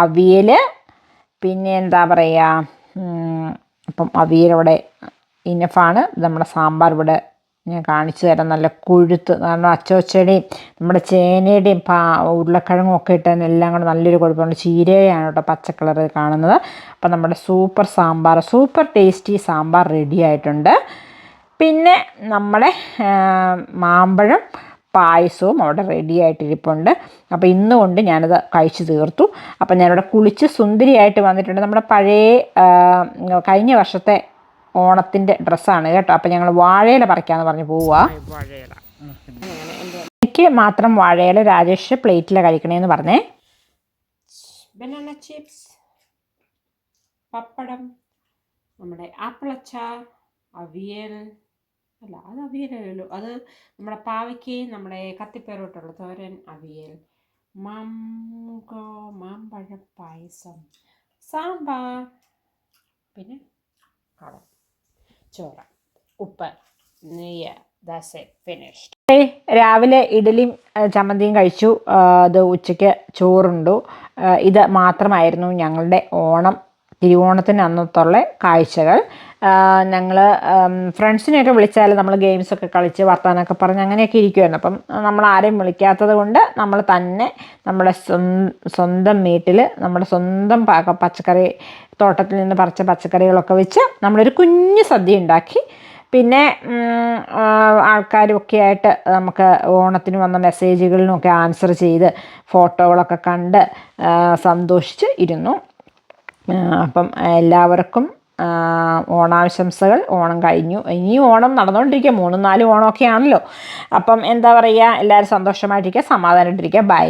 അവിയൽ. പിന്നെ എന്താ പറയുക, അപ്പം അവിയലിവിടെ ഇനഫാണ്. നമ്മുടെ സാമ്പാർ ഇവിടെ ഞാൻ കാണിച്ചു തരാം. നല്ല കൊഴുത്ത്, കാരണം അച്ചോച്ചയുടെയും നമ്മുടെ ചേനയുടെയും ഉരുളക്കിഴങ്ങും ഒക്കെ ഇട്ടതിന് എല്ലാം കൂടെ നല്ലൊരു കുഴപ്പമുണ്ട്. ചീരയാണ് കേട്ടോ പച്ച കളറ് കാണുന്നത്. അപ്പം നമ്മുടെ super sambar, super tasty sambar ready ആയിട്ടുണ്ട്. പിന്നെ നമ്മുടെ മാമ്പഴം പായസവും അവിടെ റെഡി ആയിട്ടിരിപ്പുണ്ട്. അപ്പോൾ ഇന്നുകൊണ്ട് ഞാനത് കഴിച്ചു തീർത്തു. അപ്പം ഞാനിവിടെ കുളിച്ച് സുന്ദരിയായിട്ട് വന്നിട്ടുണ്ട്. നമ്മുടെ പഴയ കഴിഞ്ഞ വർഷത്തെ ഓണത്തിൻ്റെ ഡ്രസ്സാണ് കേട്ടോ. അപ്പം ഞങ്ങൾ വാഴയില പറിക്കാമെന്ന് പറഞ്ഞ് പോവുക. എനിക്ക് മാത്രം വാഴയില, രാജേഷ് പ്ലേറ്റിൽ കഴിക്കണേന്ന് പറഞ്ഞേ.
ബനാന ചിപ്സ്, പപ്പടം, നമ്മുടെ ആപ്പിളച്ചാർ, അവിയൽ, അല്ല അത് അവിയലല്ലോ, അത് നമ്മുടെ പാവയ്ക്കയും നമ്മുടെ കത്തിപ്പേരോട്ടുള്ള തോരൻ, അവിയൽ, മാമ്പഴ പായസം, സാമ്പാർ, പിന്നെ കളം, ചോറ്, ഉപ്പ്, നെയ്യ്. That's it, finished.
രാവിലെ ഇഡലിയും ചമ്മന്തിയും കഴിച്ചു. അത് ഉച്ചയ്ക്ക് ചോറുണ്ടു. ഇത് മാത്രമായിരുന്നു ഞങ്ങളുടെ തിരുവോണത്തിന് അന്നത്തുള്ള കാഴ്ചകൾ. ഞങ്ങൾ ഫ്രണ്ട്സിനെയൊക്കെ വിളിച്ചാൽ നമ്മൾ ഗെയിംസൊക്കെ കളിച്ച് വർത്തമാനമൊക്കെ പറഞ്ഞ് അങ്ങനെയൊക്കെ ഇരിക്കുമായിരുന്നു. അപ്പം നമ്മൾ ആരെയും വിളിക്കാത്തത് കൊണ്ട് നമ്മൾ തന്നെ നമ്മുടെ സ്വന്തം വീട്ടിൽ നമ്മുടെ സ്വന്തം പച്ചക്കറി തോട്ടത്തിൽ നിന്ന് പറിച്ച പച്ചക്കറികളൊക്കെ വെച്ച് നമ്മളൊരു കുഞ്ഞു സദ്യ ഉണ്ടാക്കി. പിന്നെ ആൾക്കാരൊക്കെ ആയിട്ട് നമുക്ക് ഓണത്തിന് വന്ന മെസ്സേജുകളിനൊക്കെ ആൻസർ ചെയ്ത് ഫോട്ടോകളൊക്കെ കണ്ട് സന്തോഷിച്ച് ഇരുന്നു. അപ്പം എല്ലാവർക്കും ഓണാശംസകൾ. ഓണം കഴിഞ്ഞു, ഇനിയും ഓണം നടന്നുകൊണ്ടിരിക്കുക, 3-4 ഓണമൊക്കെ ആണല്ലോ. അപ്പം എന്താ പറയുക, എല്ലാവരും സന്തോഷമായിട്ടിരിക്കുക, സമാധാനമായിട്ടിരിക്കുക. ബൈ.